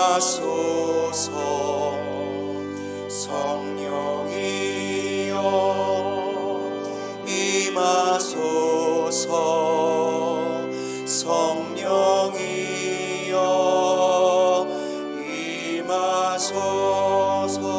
임하소서. 성령이여 임하소서. 성령이여 임하소서.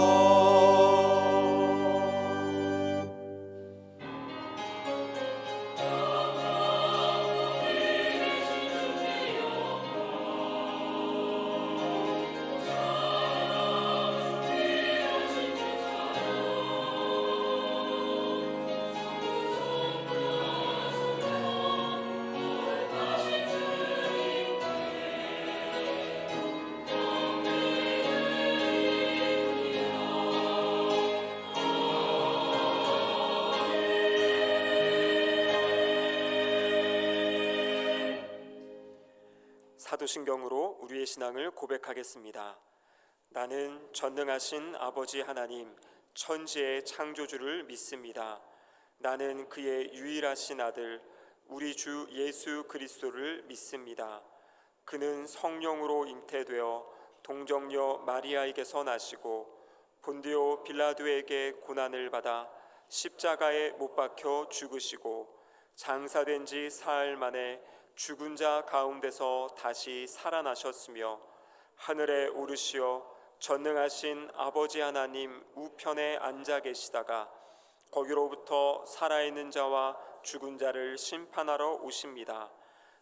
사도신경으로 우리의 신앙을 고백하겠습니다. 나는 전능하신 아버지 하나님 천지의 창조주를 믿습니다. 나는 그의 유일하신 아들 우리 주 예수 그리스도를 믿습니다. 그는 성령으로 잉태되어 동정녀 마리아에게서 나시고 본디오 빌라도에게 고난을 받아 십자가에 못 박혀 죽으시고 장사된 지 사흘 만에 죽은 자 가운데서 다시 살아나셨으며 하늘에 오르시어 전능하신 아버지 하나님 우편에 앉아 계시다가 거기로부터 살아있는 자와 죽은 자를 심판하러 오십니다.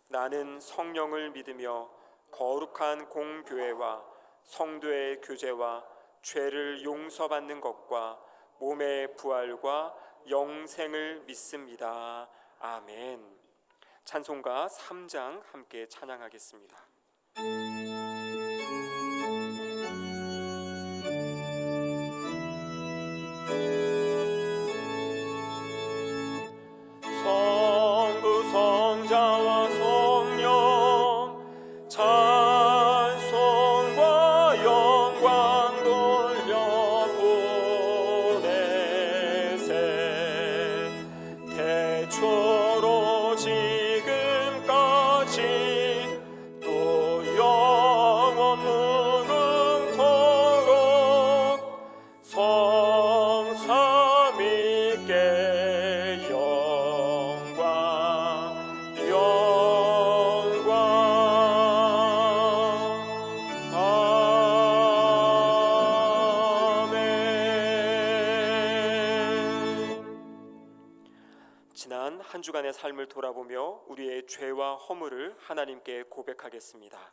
나는 성령을 믿으며 거룩한 공교회와 성도의 교제와 죄를 용서받는 것과 몸의 부활과 영생을 믿습니다. 아멘. 찬송가 3장 함께 찬양하겠습니다. 성부 성자와 성령 찬송과 영광 돌려보내세. 태초로 지금까지 또 영원 무궁토록 성삼위께 영광 아멘. 지난 한 주간의 삶을 돌아보며 우리의 죄와 허물을 하나님께 고백하겠습니다.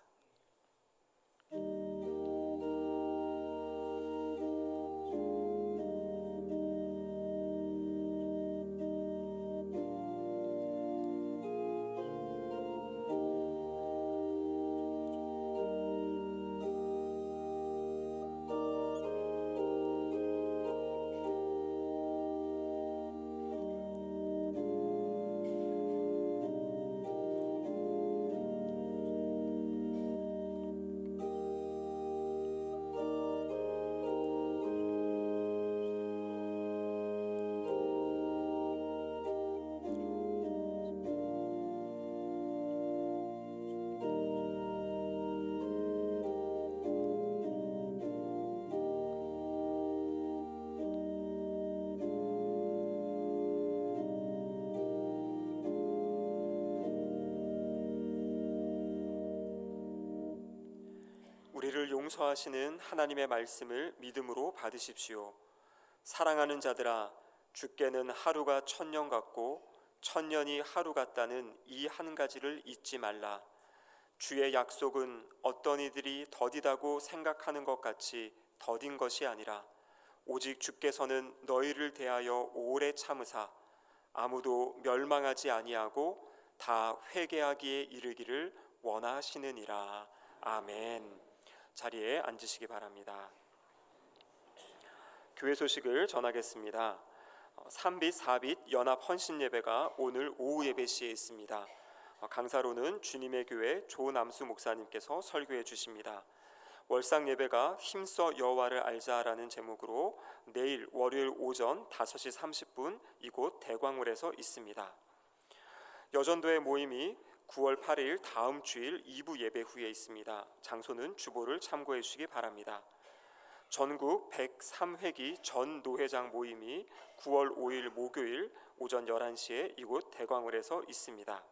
우리를 용서하시는 하나님의 말씀을 믿음으로 받으십시오. 사랑하는 자들아, 주께는 하루가 천년 같고 천년이 하루 같다는 이 한 가지를 잊지 말라. 주의 약속은 어떤 이들이 더디다고 생각하는 것 같이 더딘 것이 아니라 오직 주께서는 너희를 대하여 오래 참으사 아무도 멸망하지 아니하고 다 회개하기에 이르기를 원하시느니라. 아멘. 자리에 앉으시기 바랍니다. 교회 소식을 전하겠습니다. 3빛 4빛 연합 헌신 예배가 오늘 오후 예배 시에 있습니다. 강사로는 주님의 교회 조남수 목사님께서 설교해 주십니다. 월상 예배가 힘써 여호와를 알자라는 제목으로 내일 월요일 오전 5시 30분 이곳 대광홀에서 있습니다. 여전도의 모임이 9월 8일 다음 주일 2부 예배 후에 있습니다. 장소는 주보를 참고해 주시기 바랍니다. 전국 103회기 전 노회장 모임이 9월 5일 목요일 오전 11시에 이곳 대광을에서 있습니다.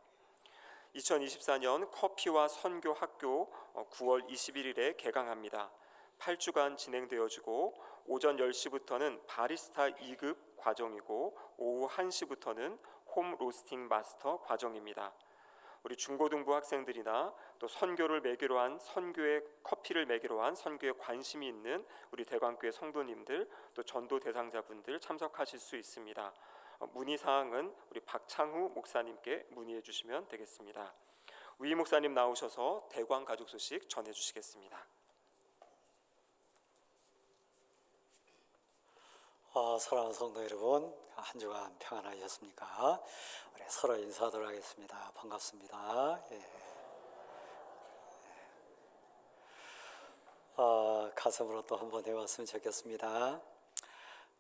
2024년 커피와 선교 학교 9월 21일에 개강합니다. 8주간 진행되어지고 오전 10시부터는 바리스타 2급 과정이고 오후 1시부터는 홈 로스팅 마스터 과정입니다. 우리 중고등부 학생들이나 또 선교를 매개로 한 선교의 커피를 매개로 한 선교에 관심이 있는 우리 대광교회 성도님들 또 전도 대상자분들 참석하실 수 있습니다. 문의 사항은 우리 박창후 목사님께 문의해 주시면 되겠습니다. 위 목사님 나오셔서 대광 가족 소식 전해 주시겠습니다. 사랑하는 성도 여러분, 한 주간 평안하셨습니까? 우리 서로 인사하도록 하겠습니다. 반갑습니다. 가슴으로 또 한번 해봤으면 좋겠습니다.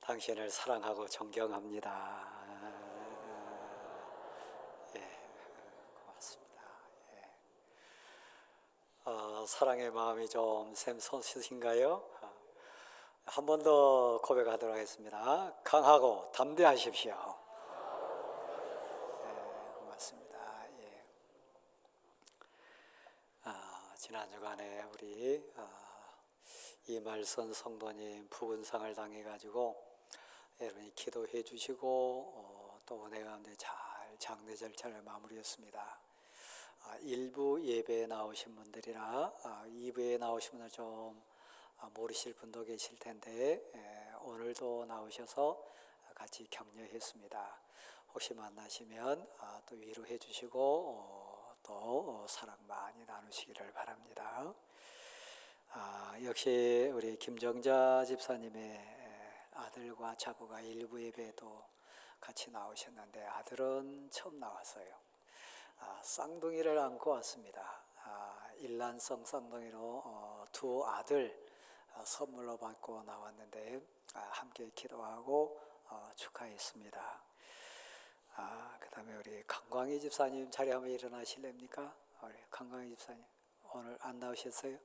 당신을 사랑하고 존경합니다. 고맙습니다. 사랑의 마음이 좀 샘솟으신가요? 한 번 더 고백하도록 하겠습니다. 강하고 담대하십시오. 고맙습니다. 지난 주간에 우리 이말선 성도님 부근상을 당해가지고 여러분이 기도해 주시고 또 은혜 가운데 잘 장례 절차를 마무리했습니다. 1부 예배에 나오신 분들이나 2부에 나오신 분들 좀 모르실 분도 계실 텐데 오늘도 나오셔서 같이 격려했습니다. 혹시 만나시면 또 위로해 주시고 또 사랑 많이 나누시기를 바랍니다. 역시 우리 김정자 집사님의 아들과 자부가 일부 예배에도 같이 나오셨는데 아들은 처음 나왔어요. 쌍둥이를 안고 왔습니다. 일란성 쌍둥이로 두 아들 선물로 받고 나왔는데 함께 기도하고 축하했습니다. 그 다음에 우리 강광희 집사님 자리 한번 일어나실랍니까? 우리 강광희 집사님 오늘 안 나오셨어요?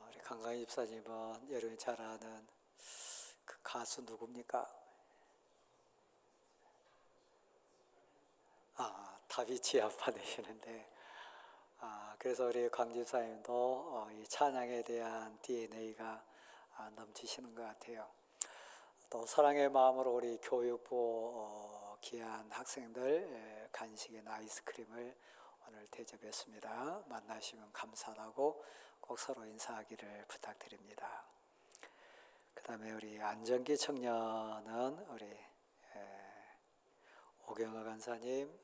우리 강광희 집사님은 여러분이 잘 아는 그 가수 누굽니까? 다비치 아빠 되시는데 그래서 우리 강 집사님도 이 찬양에 대한 DNA가 넘치시는 것 같아요. 또 사랑의 마음으로 우리 교육부 귀한 학생들 간식이나 아이스크림을 오늘 대접했습니다. 만나시면 감사하고 꼭 서로 인사하기를 부탁드립니다. 그 다음에 우리 안정기 청년은 우리 오경화 간사님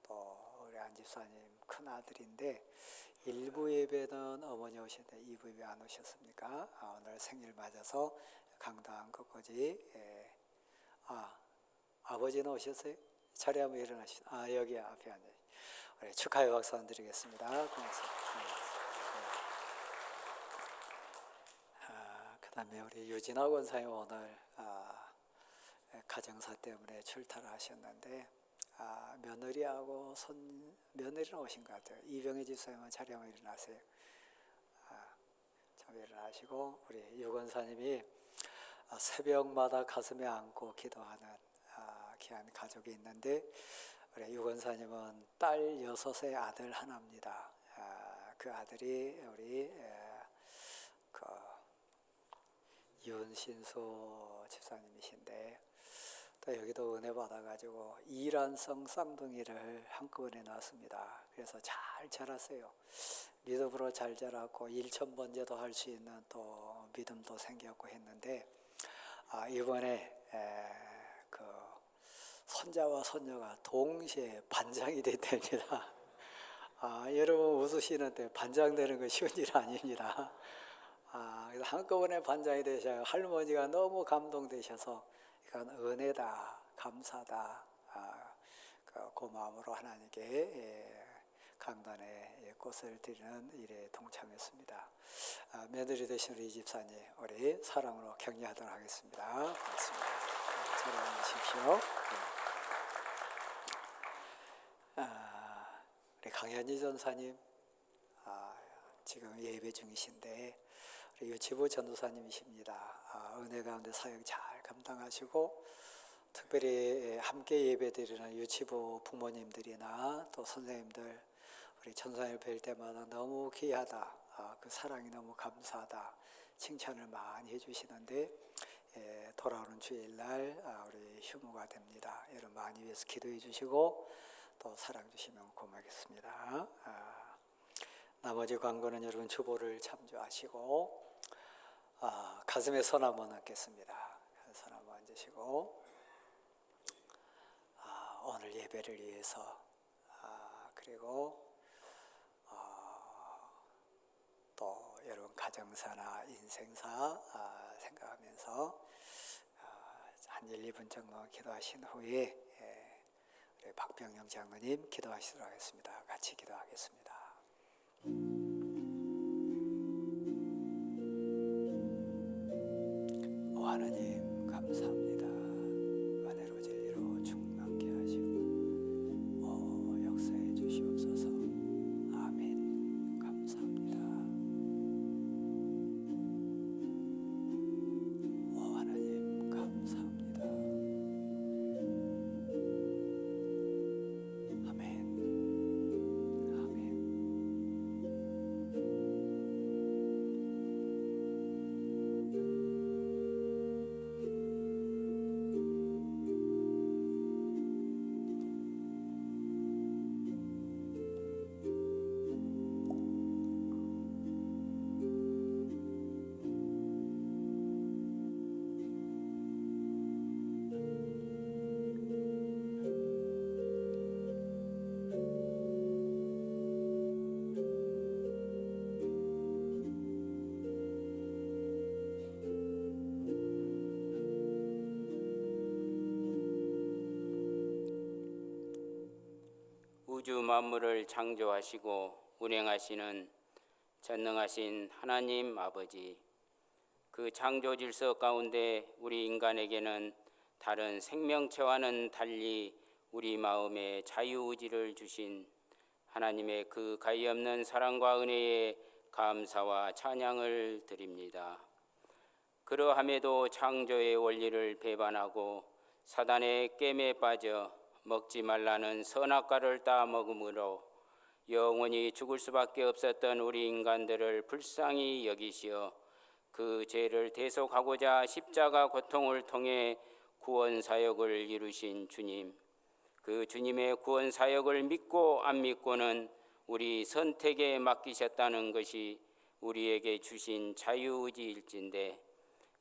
또 우리 안 집사님 큰 아들인데 1부 예배는 어머니 오셨는데 2부 예배 안 오셨습니까? 오늘 생일 맞아서 강당 끝까지 아버지는 오셨어요? 자리 한번 일어나시죠. 여기 앞에 앉아. 우리 축하의 박수 안 드리겠습니다. 고맙습니다. 그 다음에 우리 유진아 권사님 오늘 가정사 때문에 출타를 하셨는데 며느리하고 며느리는 오신 것 같아요. 이병희 집사님은 자리 한번 일어나세요. 좀 일어나시고 우리 유권사님이 새벽마다 가슴에 안고 기도하는 귀한 가족이 있는데 우리 유권사님은 딸 6의 아들 하나입니다. 그 아들이 우리 윤신수 집사님이신데 또 여기도 은혜 받아가지고 이란성 쌍둥이를 한꺼번에 낳았습니다. 그래서 잘 자랐어요. 믿음으로 잘 자랐고 일천번제도 할 수 있는 또 믿음도 생겼고 했는데 이번에 그 손자와 손녀가 동시에 반장이 됐답니다. 여러분 웃으시는데 반장 되는 건 쉬운 일 아닙니다. 그래서 한꺼번에 반장이 되셔서 할머니가 너무 감동되셔서 이건 은혜다, 감사다, 그 마음으로 하나님께 강단에 꽃을 드리는 일에 동참했습니다. 며느리 되신 우리 집사님, 우리 사랑으로 격려하도록 하겠습니다. 고맙습니다. 자리 앉으십시오. 강현희 전사님 지금 예배 중이신데 우리 유치부 전도사님이십니다. 은혜 가운데 사역 잘 감당하시고 특별히 함께 예배드리는 유치부 부모님들이나 또 선생님들 우리 전사님을 뵐 때마다 너무 귀하다, 그 사랑이 너무 감사하다 칭찬을 많이 해주시는데 돌아오는 주일날 우리 휴무가 됩니다. 여러분 많이 위해서 기도해 주시고 또 사랑 주시면 고맙겠습니다. 나머지 광고는 여러분 주보를 참조하시고 가슴에 손 한번 얹겠습니다. 손 한번 얹으시고 오늘 예배를 위해서 그리고 또 여러분 가정사나 인생사 생각하면서 한 1, 2분 정도 기도하신 후에 우리 박병영 장로님 기도하시도록 하겠습니다. 같이 기도하겠습니다. 오 하나님 감사합니다. 은혜로 진리로 충만케 하시고 역사해 주시옵소서. 아멘. 감사합니다. 오 하나님 감사합니다. 아멘. 아멘. 우주 만물을 창조하시고 운행하시는 전능하신 하나님 아버지, 그 창조 질서 가운데 우리 인간에게는 다른 생명체와는 달리 우리 마음에 자유의지를 주신 하나님의 그 가히없는 사랑과 은혜에 감사와 찬양을 드립니다. 그러함에도 창조의 원리를 배반하고 사단의 깸에 빠져 먹지 말라는 선악과를 따먹음으로 영원히 죽을 수밖에 없었던 우리 인간들을 불쌍히 여기시어 그 죄를 대속하고자 십자가 고통을 통해 구원 사역을 이루신 주님, 그 주님의 구원 사역을 믿고 안 믿고는 우리 선택에 맡기셨다는 것이 우리에게 주신 자유의지일진데,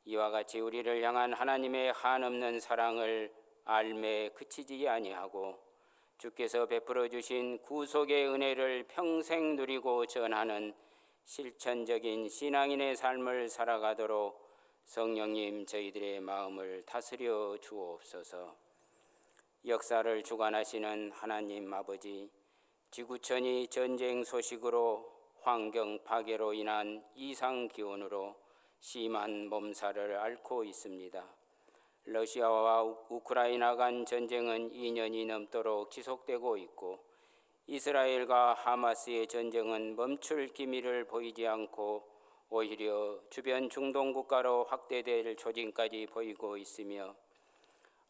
이와 같이 우리를 향한 하나님의 한없는 사랑을 알매 그치지 아니하고 주께서 베풀어 주신 구속의 은혜를 평생 누리고 전하는 실천적인 신앙인의 삶을 살아가도록 성령님 저희들의 마음을 다스려 주옵소서. 역사를 주관하시는 하나님 아버지, 지구촌이 전쟁 소식으로 환경 파괴로 인한 이상 기온으로 심한 몸살을 앓고 있습니다. 러시아와 우크라이나 간 전쟁은 2년이 넘도록 지속되고 있고 이스라엘과 하마스의 전쟁은 멈출 기미를 보이지 않고 오히려 주변 중동 국가로 확대될 조짐까지 보이고 있으며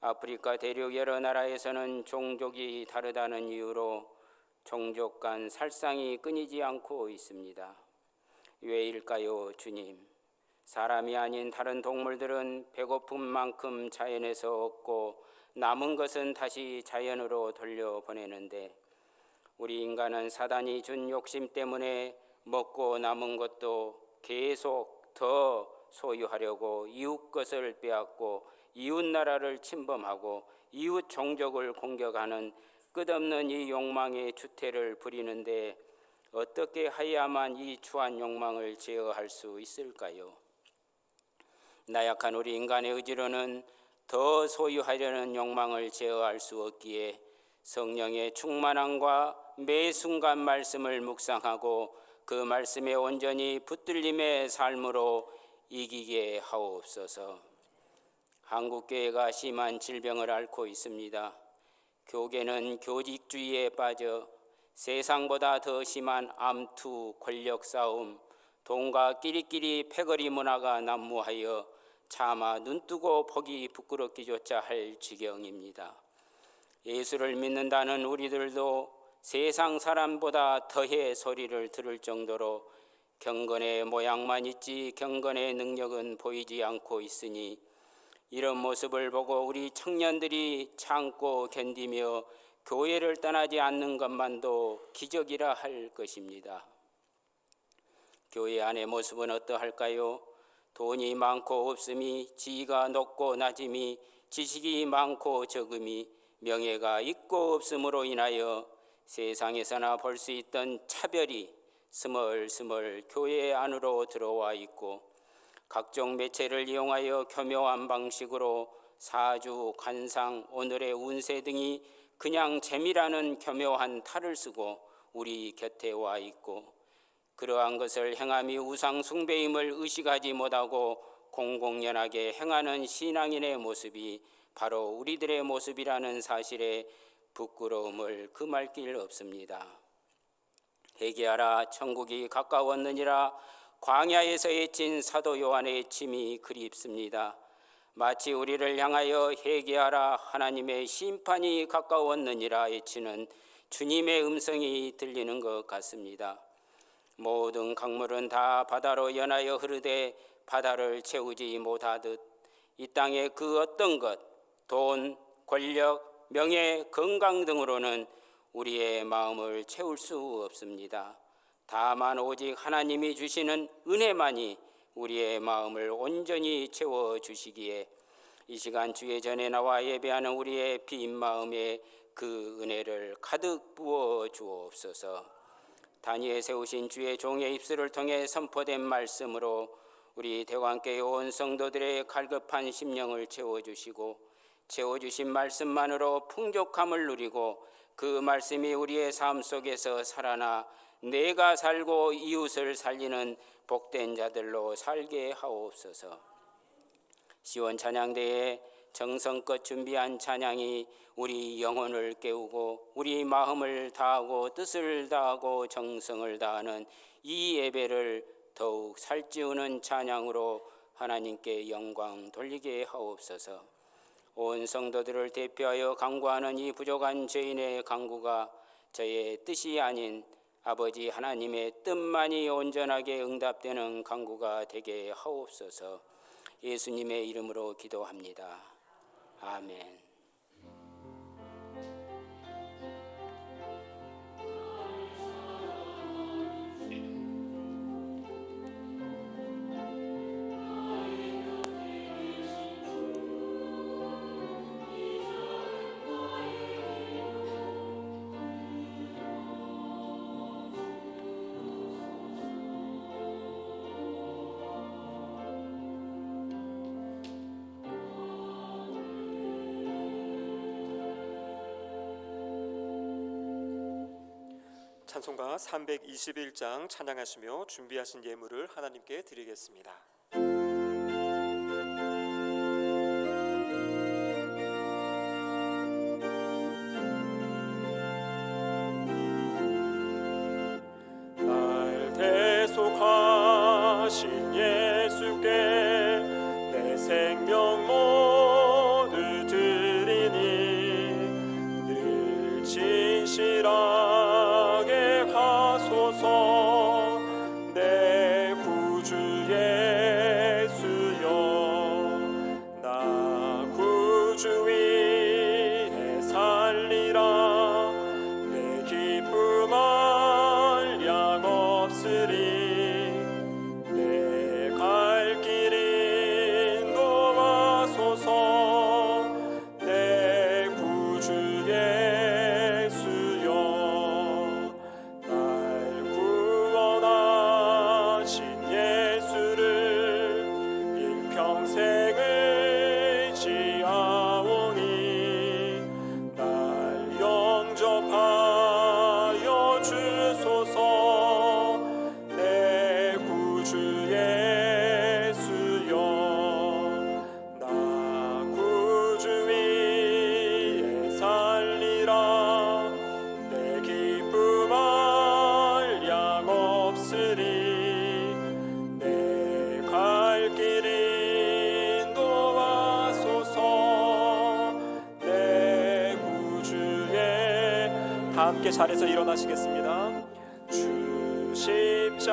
아프리카 대륙 여러 나라에서는 종족이 다르다는 이유로 종족 간 살상이 끊이지 않고 있습니다. 왜일까요, 주님? 사람이 아닌 다른 동물들은 배고픈 만큼 자연에서 얻고 남은 것은 다시 자연으로 돌려보내는데 우리 인간은 사단이 준 욕심 때문에 먹고 남은 것도 계속 더 소유하려고 이웃 것을 빼앗고 이웃 나라를 침범하고 이웃 종족을 공격하는 끝없는 이 욕망의 주태를 부리는데 어떻게 해야만 이 추한 욕망을 제어할 수 있을까요? 나약한 우리 인간의 의지로는 더 소유하려는 욕망을 제어할 수 없기에 성령의 충만함과 매 순간 말씀을 묵상하고 그 말씀에 온전히 붙들림의 삶으로 이기게 하옵소서. 한국교회가 심한 질병을 앓고 있습니다. 교계는 교직주의에 빠져 세상보다 더 심한 암투, 권력 싸움, 돈과 끼리끼리 패거리 문화가 난무하여 차마 눈뜨고 보기 부끄럽기조차 할 지경입니다. 예수를 믿는다는 우리들도 세상 사람보다 더해 소리를 들을 정도로 경건의 모양만 있지 경건의 능력은 보이지 않고 있으니 이런 모습을 보고 우리 청년들이 참고 견디며 교회를 떠나지 않는 것만도 기적이라 할 것입니다. 교회 안의 모습은 어떠할까요? 돈이 많고 없음이, 지위가 높고 낮음이, 지식이 많고 적음이, 명예가 있고 없음으로 인하여 세상에서나 볼 수 있던 차별이 스멀스멀 교회 안으로 들어와 있고 각종 매체를 이용하여 교묘한 방식으로 사주, 관상, 오늘의 운세 등이 그냥 재미라는 교묘한 탈을 쓰고 우리 곁에 와 있고 그러한 것을 행함이 우상 숭배임을 의식하지 못하고 공공연하게 행하는 신앙인의 모습이 바로 우리들의 모습이라는 사실에 부끄러움을 금할 길 없습니다. 회개하라 천국이 가까웠느니라 광야에서 외친 사도 요한의 외침이 그립습니다. 마치 우리를 향하여 회개하라 하나님의 심판이 가까웠느니라 외치는 주님의 음성이 들리는 것 같습니다. 모든 강물은 다 바다로 연하여 흐르되 바다를 채우지 못하듯 이 땅의 그 어떤 것, 돈, 권력, 명예, 건강 등으로는 우리의 마음을 채울 수 없습니다. 다만 오직 하나님이 주시는 은혜만이 우리의 마음을 온전히 채워주시기에 이 시간 주의 전에 나와 예배하는 우리의 빈 마음에 그 은혜를 가득 부어 주옵소서. 단위에 세우신 주의 종의 입술을 통해 선포된 말씀으로 우리 대관교회 온 성도들의 갈급한 심령을 채워주시고 채워주신 말씀만으로 풍족함을 누리고 그 말씀이 우리의 삶 속에서 살아나 내가 살고 이웃을 살리는 복된 자들로 살게 하옵소서. 시원 찬양대에 정성껏 준비한 찬양이 우리 영혼을 깨우고 우리 마음을 다하고 뜻을 다하고 정성을 다하는 이 예배를 더욱 살찌우는 찬양으로 하나님께 영광 돌리게 하옵소서. 온 성도들을 대표하여 간구하는 이 부족한 죄인의 간구가 저의 뜻이 아닌 아버지 하나님의 뜻만이 온전하게 응답되는 간구가 되게 하옵소서. 예수님의 이름으로 기도합니다. 아멘. 찬송가 321장 찬양하시며 준비하신 예물을 하나님께 드리겠습니다. 날 대속하신 예수께 내 생명 모두 드리니 늘 진실하게 하소서. 내 구주 예수여 나 구주 위에 살리라. 내 기쁨 한량 없으리. 내 함께 자리에서 일어나시겠습니다. 주 십자가에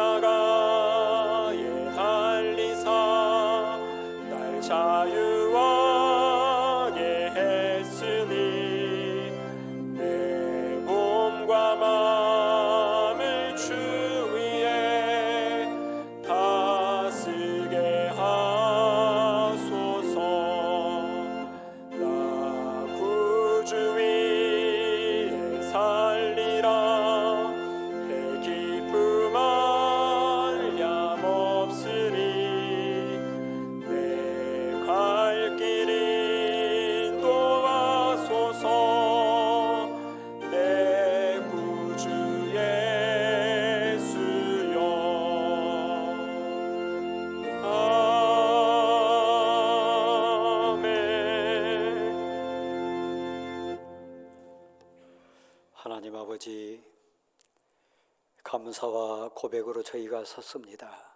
달리사 날 자유하게 했으니 내 몸과 마음을 주 위에 다스게 하소서. 나 구주 위에 살리라. 내 기쁨 한량없으리. 내 갈 길 인도하소서. 내 구주 예수여. 아멘. 하나님 아버지, 감사와 고백으로 저희가 섰습니다.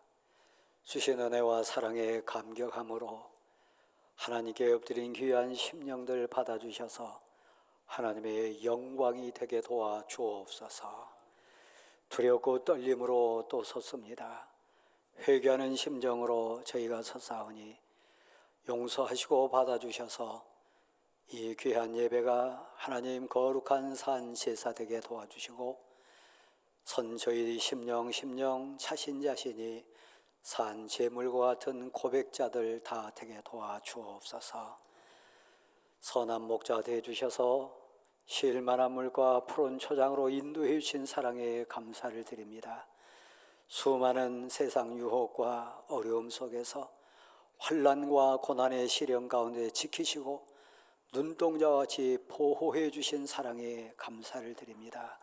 주신 은혜와 사랑에 감격함으로 하나님께 엎드린 귀한 심령들 받아주셔서 하나님의 영광이 되게 도와 주옵소서. 두렵고 떨림으로 또 섰습니다. 회개하는 심정으로 저희가 섰사오니 용서하시고 받아주셔서 이 귀한 예배가 하나님 거룩한 산 제사 되게 도와주시고 선 저희 심령 자신이 산 제물과 같은 고백자들 다 되게 도와주옵소서. 선한 목자 되어 주셔서 쉴만한 물과 푸른 초장으로 인도해 주신 사랑에 감사를 드립니다. 수많은 세상 유혹과 어려움 속에서 환난과 고난의 시련 가운데 지키시고 눈동자와 같이 보호해 주신 사랑에 감사를 드립니다.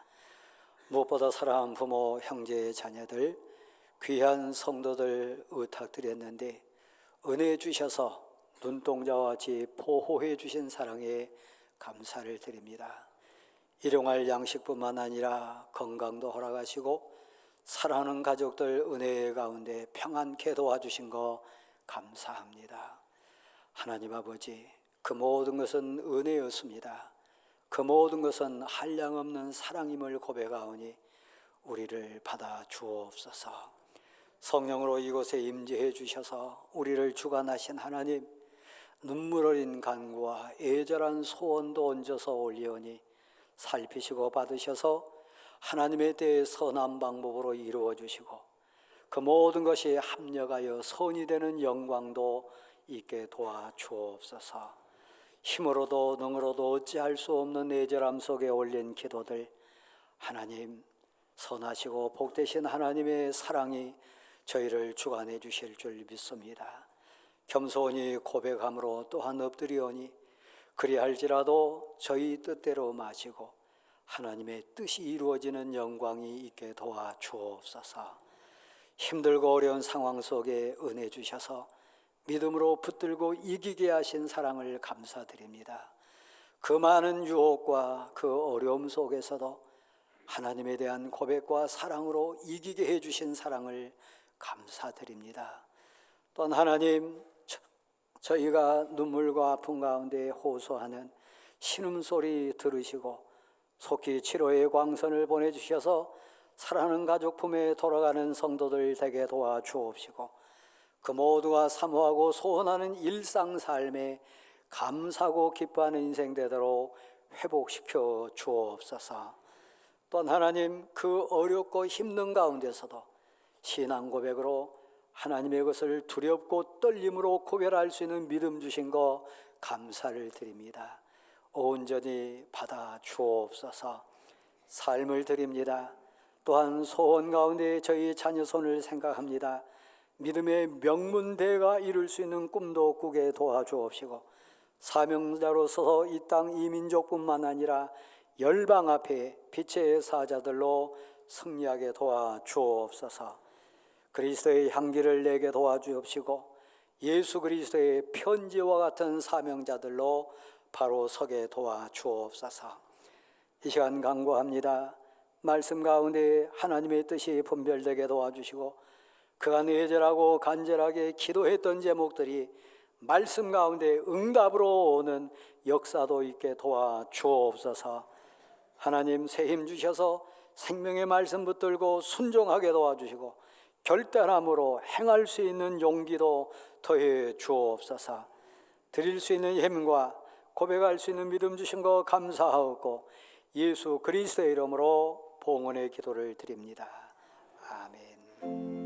무엇보다 사랑하는 부모, 형제, 자녀들, 귀한 성도들 의탁드렸는데 은혜 주셔서 눈동자와 같이 보호해 주신 사랑에 감사를 드립니다. 일용할 양식뿐만 아니라 건강도 허락하시고 사랑하는 가족들 은혜 가운데 평안케 도와주신 거 감사합니다. 하나님 아버지, 그 모든 것은 은혜였습니다. 그 모든 것은 한량없는 사랑임을 고백하오니 우리를 받아 주옵소서. 성령으로 이곳에 임재해 주셔서 우리를 주관하신 하나님, 눈물 어린 간구와 애절한 소원도 얹어서 올리오니 살피시고 받으셔서 하나님에 대해 선한 방법으로 이루어 주시고 그 모든 것이 합력하여 선이 되는 영광도 있게 도와 주옵소서. 힘으로도 능으로도 어찌할 수 없는 애절함 속에 올린 기도들, 하나님 선하시고 복되신 하나님의 사랑이 저희를 주관해 주실 줄 믿습니다. 겸손히 고백함으로 또한 엎드리오니 그리할지라도 저희 뜻대로 마시고 하나님의 뜻이 이루어지는 영광이 있게 도와 주옵소서. 힘들고 어려운 상황 속에 은혜 주셔서 믿음으로 붙들고 이기게 하신 사랑을 감사드립니다. 그 많은 유혹과 그 어려움 속에서도 하나님에 대한 고백과 사랑으로 이기게 해주신 사랑을 감사드립니다. 또한 하나님, 저희가 눈물과 아픔 가운데 호소하는 신음소리 들으시고 속히 치료의 광선을 보내주셔서 사랑하는 가족 품에 돌아가는 성도들 되게 도와주옵시고 그 모두가 사모하고 소원하는 일상 삶에 감사하고 기뻐하는 인생 되도록 회복시켜 주옵소서. 또한 하나님, 그 어렵고 힘든 가운데서도 신앙 고백으로 하나님의 것을 두렵고 떨림으로 고별할 수 있는 믿음 주신 거 감사를 드립니다. 온전히 받아 주옵소서. 삶을 드립니다. 또한 소원 가운데 저희 자녀 손을 생각합니다. 믿음의 명문대가 이룰 수 있는 꿈도 꾸게 도와주옵시고 사명자로서 이 땅 이민족뿐만 아니라 열방 앞에 빛의 사자들로 승리하게 도와주옵소서. 그리스도의 향기를 내게 도와주옵시고 예수 그리스도의 편지와 같은 사명자들로 바로 서게 도와주옵소서. 이 시간 간구합니다. 말씀 가운데 하나님의 뜻이 분별되게 도와주시고 그간 애절하고 간절하게 기도했던 제목들이 말씀 가운데 응답으로 오는 역사도 있게 도와주옵소서. 하나님 새 힘 주셔서 생명의 말씀 붙들고 순종하게 도와주시고 결단함으로 행할 수 있는 용기도 더해 주옵소서. 드릴 수 있는 힘과 고백할 수 있는 믿음 주신 거 감사하고 예수 그리스도의 이름으로 봉헌의 기도를 드립니다. 아멘.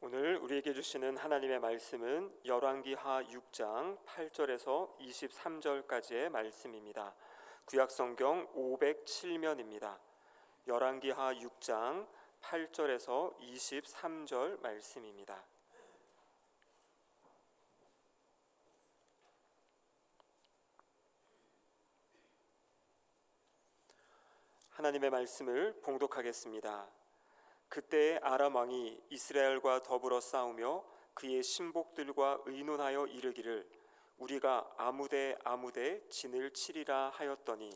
오늘 우리에게 주시는 하나님의 말씀은 열왕기하 6장 8절에서 23절까지의 말씀입니다. 구약성경 507면입니다. 열왕기하 6장 8절에서 23절 말씀입니다. 하나님의 말씀을 봉독하겠습니다. 그때 아람 왕이 이스라엘과 더불어 싸우며 그의 신복들과 의논하여 이르기를 우리가 아무데 진을 치리라 하였더니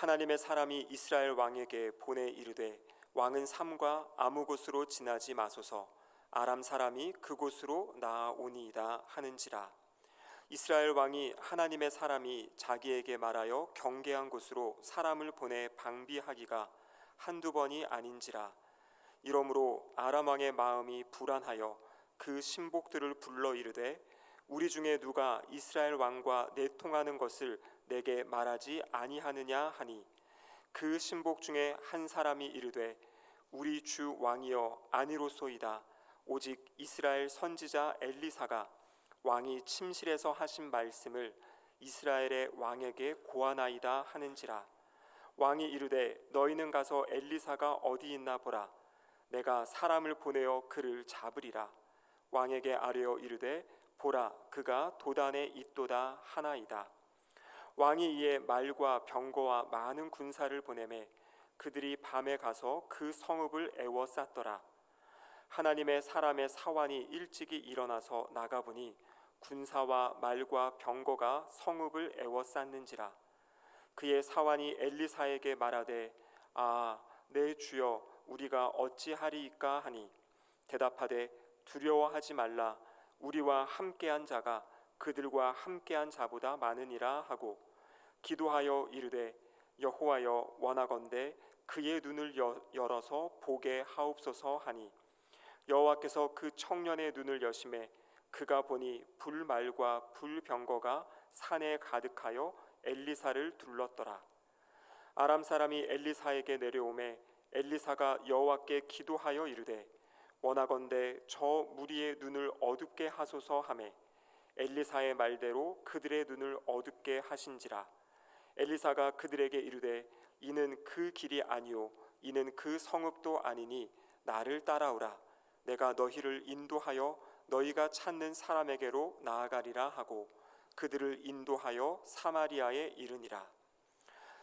하나님의 사람이 이스라엘 왕에게 보내 이르되 왕은 삼가 아무 곳으로 지나지 마소서 아람 사람이 그곳으로 나아오니이다 하는지라. 이스라엘 왕이 하나님의 사람이 자기에게 말하여 경계한 곳으로 사람을 보내 방비하기가 한두 번이 아닌지라. 이러므로 아람 왕의 마음이 불안하여 그 신복들을 불러 이르되 우리 중에 누가 이스라엘 왕과 내통하는 것을 내게 말하지 아니하느냐 하니 그 신복 중에 한 사람이 이르되 우리 주 왕이여 아니로소이다. 오직 이스라엘 선지자 엘리사가 왕이 침실에서 하신 말씀을 이스라엘의 왕에게 고하나이다 하는지라. 왕이 이르되 너희는 가서 엘리사가 어디 있나 보라. 내가 사람을 보내어 그를 잡으리라. 왕에게 아뢰어 이르되 보라 그가 도단에 있도다 하나이다. 왕이 이에 말과 병거와 많은 군사를 보내매 그들이 밤에 가서 그 성읍을 에워쌌더라. 하나님의 사람의 사환이 일찍이 일어나서 나가보니 군사와 말과 병거가 성읍을 에워쌌는지라. 그의 사환이 엘리사에게 말하되 아 내 주여 우리가 어찌하리이까 하니 대답하되 두려워하지 말라. 우리와 함께한 자가 그들과 함께한 자보다 많으니라 하고 기도하여 이르되 여호와여 원하건대 그의 눈을 열어서 보게 하옵소서 하니 여호와께서 그 청년의 눈을 여심해 그가 보니 불말과 불병거가 산에 가득하여 엘리사를 둘렀더라. 아람 사람이 엘리사에게 내려오매 엘리사가 여호와께 기도하여 이르되 원하건대 저 무리의 눈을 어둡게 하소서 하매 엘리사의 말대로 그들의 눈을 어둡게 하신지라. 엘리사가 그들에게 이르되 이는 그 길이 아니요 이는 그 성읍도 아니니 나를 따라오라. 내가 너희를 인도하여 너희가 찾는 사람에게로 나아가리라 하고 그들을 인도하여 사마리아에 이르니라.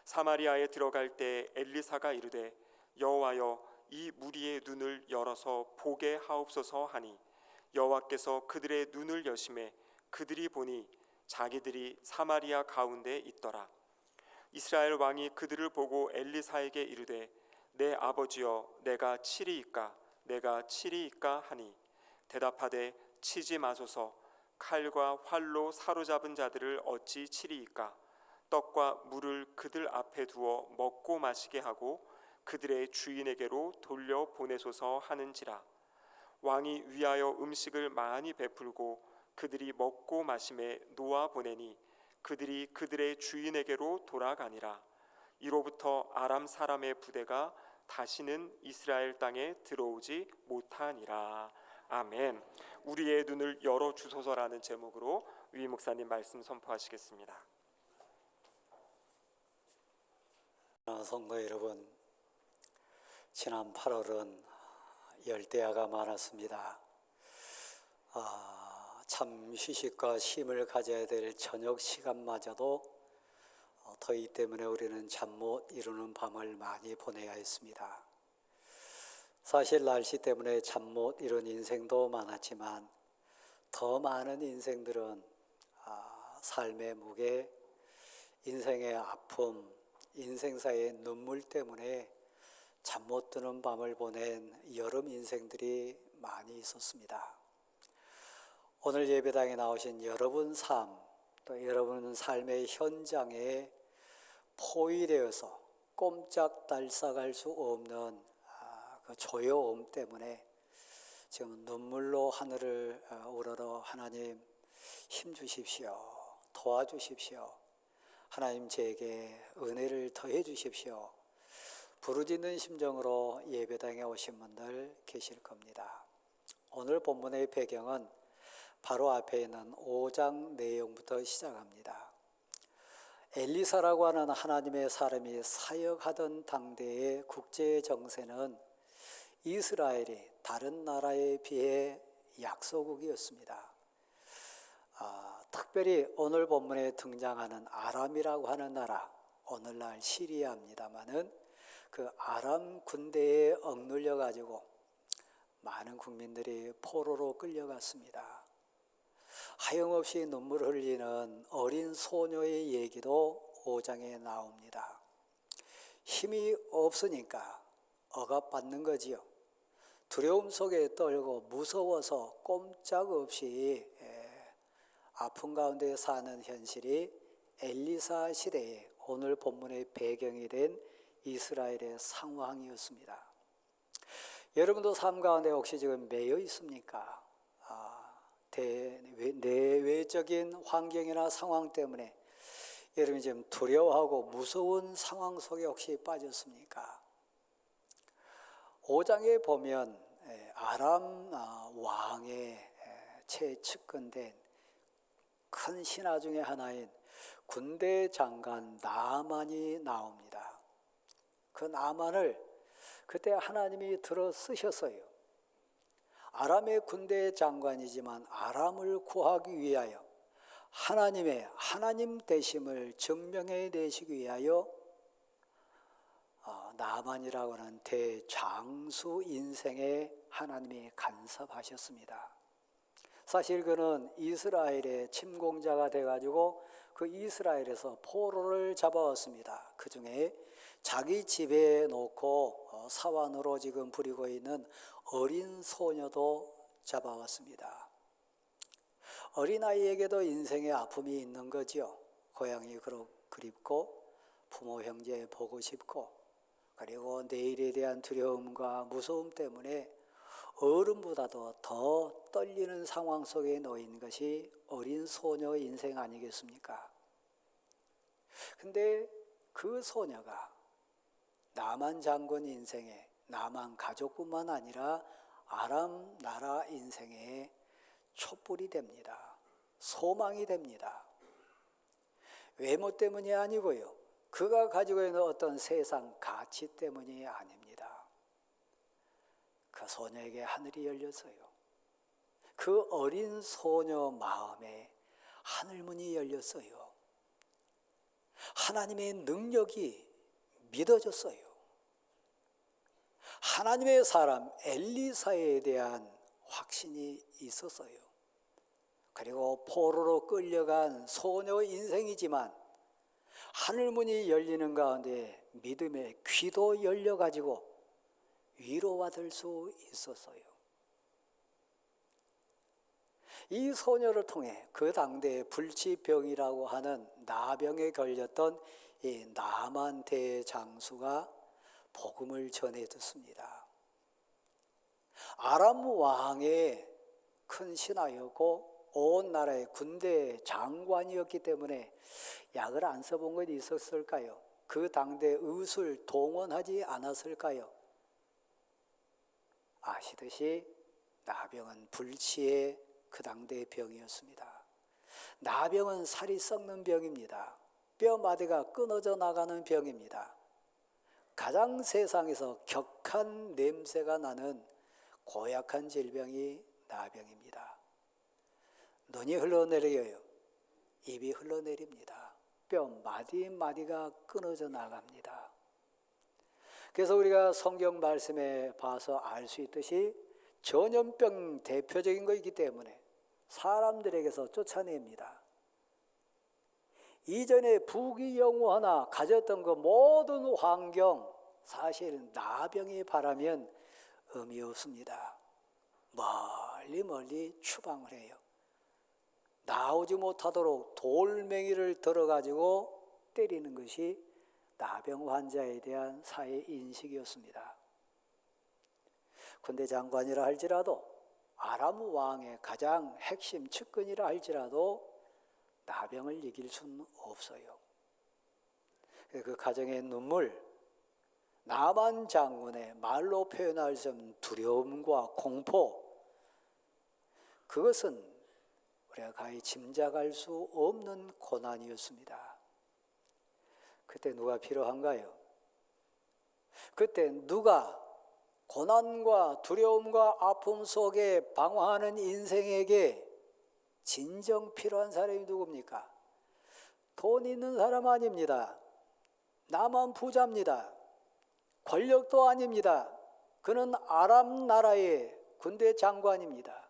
사마리아에 들어갈 때 엘리사가 이르되 여호와여 이 무리의 눈을 열어서 보게 하옵소서 하니 여호와께서 그들의 눈을 여심해 그들이 보니 자기들이 사마리아 가운데 있더라. 이스라엘 왕이 그들을 보고 엘리사에게 이르되 내 아버지여 내가 치리이까 내가 치리이까 하니 대답하되 치지 마소서. 칼과 활로 사로잡은 자들을 어찌 치리이까. 떡과 물을 그들 앞에 두어 먹고 마시게 하고 그들의 주인에게로 돌려 보내소서 하는지라. 왕이 위하여 음식을 많이 베풀고 그들이 먹고 마심에 놓아 보내니 그들이 그들의 주인에게로 돌아가니라. 이로부터 아람 사람의 부대가 다시는 이스라엘 땅에 들어오지 못하니라. 아멘. 우리의 눈을 열어 주소서라는 제목으로 위 목사님 말씀 선포하시겠습니다. 성도 여러분, 지난 8월은 열대야가 많았습니다. 참 휴식과 쉼을 가져야 될 저녁 시간마저도 더위 때문에 우리는 잠 못 이루는 밤을 많이 보내야 했습니다. 사실 날씨 때문에 잠 못 이룬 인생도 많았지만 더 많은 인생들은 삶의 무게, 인생의 아픔, 인생사의 눈물 때문에 잠 못 드는 밤을 보낸 여름 인생들이 많이 있었습니다. 오늘 예배당에 나오신 여러분 삶, 또 여러분 삶의 현장에 포위되어서 꼼짝달싹할 수 없는 그 조여움 때문에 지금 눈물로 하늘을 우러러 하나님 힘 주십시오. 도와주십시오. 하나님 제게 은혜를 더해 주십시오. 부르짖는 심정으로 예배당에 오신 분들 계실 겁니다. 오늘 본문의 배경은 바로 앞에 있는 5장 내용부터 시작합니다. 엘리사라고 하는 하나님의 사람이 사역하던 당대의 국제 정세는 이스라엘이 다른 나라에 비해 약소국이었습니다. 특별히 오늘 본문에 등장하는 아람이라고 하는 나라, 오늘날 시리아입니다마는 그 아람 군대에 억눌려 가지고 많은 국민들이 포로로 끌려갔습니다. 하염없이 눈물 흘리는 어린 소녀의 얘기도 5장에 나옵니다. 힘이 없으니까 억압받는 거지요. 두려움 속에 떨고 무서워서 꼼짝없이 아픈 가운데 사는 현실이 엘리사 시대에 오늘 본문의 배경이 된 이스라엘의 상황이었습니다. 여러분도 삶 가운데 혹시 지금 매여 있습니까? 내외적인 환경이나 상황 때문에 여러분이 지금 두려워하고 무서운 상황 속에 혹시 빠졌습니까? 5장에 보면 아람 왕의 최측근된 큰 신하 중에 하나인 군대 장관 나만이 나옵니다. 그 나만을 그때 하나님이 들어 쓰셨어요. 아람의 군대 장관이지만 아람을 구하기 위하여 하나님의 하나님 되심을 증명해 내시기 위하여 나만이라고 하는 대장수 인생에 하나님이 간섭하셨습니다. 사실 그는 이스라엘의 침공자가 돼가지고 그 이스라엘에서 포로를 잡아왔습니다. 그 중에 자기 집에 놓고 사환으로 지금 부리고 있는 어린 소녀도 잡아왔습니다. 어린아이에게도 인생의 아픔이 있는 거지요. 고향이 그립고 부모 형제 보고 싶고 그리고 내일에 대한 두려움과 무서움 때문에 어른보다도 더 떨리는 상황 속에 놓인 것이 어린 소녀의 인생 아니겠습니까? 근데 그 소녀가 나만 장군 인생에 나만 가족뿐만 아니라 아람 나라 인생에 촛불이 됩니다. 소망이 됩니다. 외모 때문이 아니고요. 그가 가지고 있는 어떤 세상 가치 때문이 아닙니다. 그 소녀에게 하늘이 열렸어요. 그 어린 소녀 마음에 하늘문이 열렸어요. 하나님의 능력이 믿어졌어요. 하나님의 사람 엘리사에 대한 확신이 있었어요. 그리고 포로로 끌려간 소녀의 인생이지만 하늘문이 열리는 가운데 믿음의 귀도 열려가지고 위로받을 수 있었어요. 이 소녀를 통해 그 당대의 불치병이라고 하는 나병에 걸렸던 이 나만 대장수가 복음을 전해 듣습니다. 아람 왕의 큰 신하였고 온 나라의 군대 장관이었기 때문에 약을 안 써본 건 있었을까요? 그 당대 의술 동원하지 않았을까요? 아시듯이 나병은 불치의 그 당대의 병이었습니다. 나병은 살이 썩는 병입니다. 뼈마디가 끊어져 나가는 병입니다. 가장 세상에서 격한 냄새가 나는 고약한 질병이 나병입니다. 눈이 흘러내려요. 입이 흘러내립니다. 뼈 마디마디가 끊어져 나갑니다. 그래서 우리가 성경 말씀에 봐서 알 수 있듯이 전염병 대표적인 것이기 때문에 사람들에게서 쫓아냅니다. 이전에 부귀영화나 가졌던 그 모든 환경, 사실 나병이 바라면 의미 없습니다. 멀리 추방을 해요. 나오지 못하도록 돌멩이를 들어가지고 때리는 것이 나병 환자에 대한 사회 인식이었습니다. 군대 장관이라 할지라도 아람 왕의 가장 핵심 측근이라 할지라도 나병을 이길 수는 없어요. 그 가정의 눈물, 나만 장군의 말로 표현할 수 없는 두려움과 공포, 그것은 우리가 가히 짐작할 수 없는 고난이었습니다. 그때 누가 필요한가요? 그때 누가 고난과 두려움과 아픔 속에 방황하는 인생에게 진정 필요한 사람이 누굽니까? 돈 있는 사람 아닙니다. 나만 부자입니다. 권력도 아닙니다. 그는 아람 나라의 군대 장관입니다.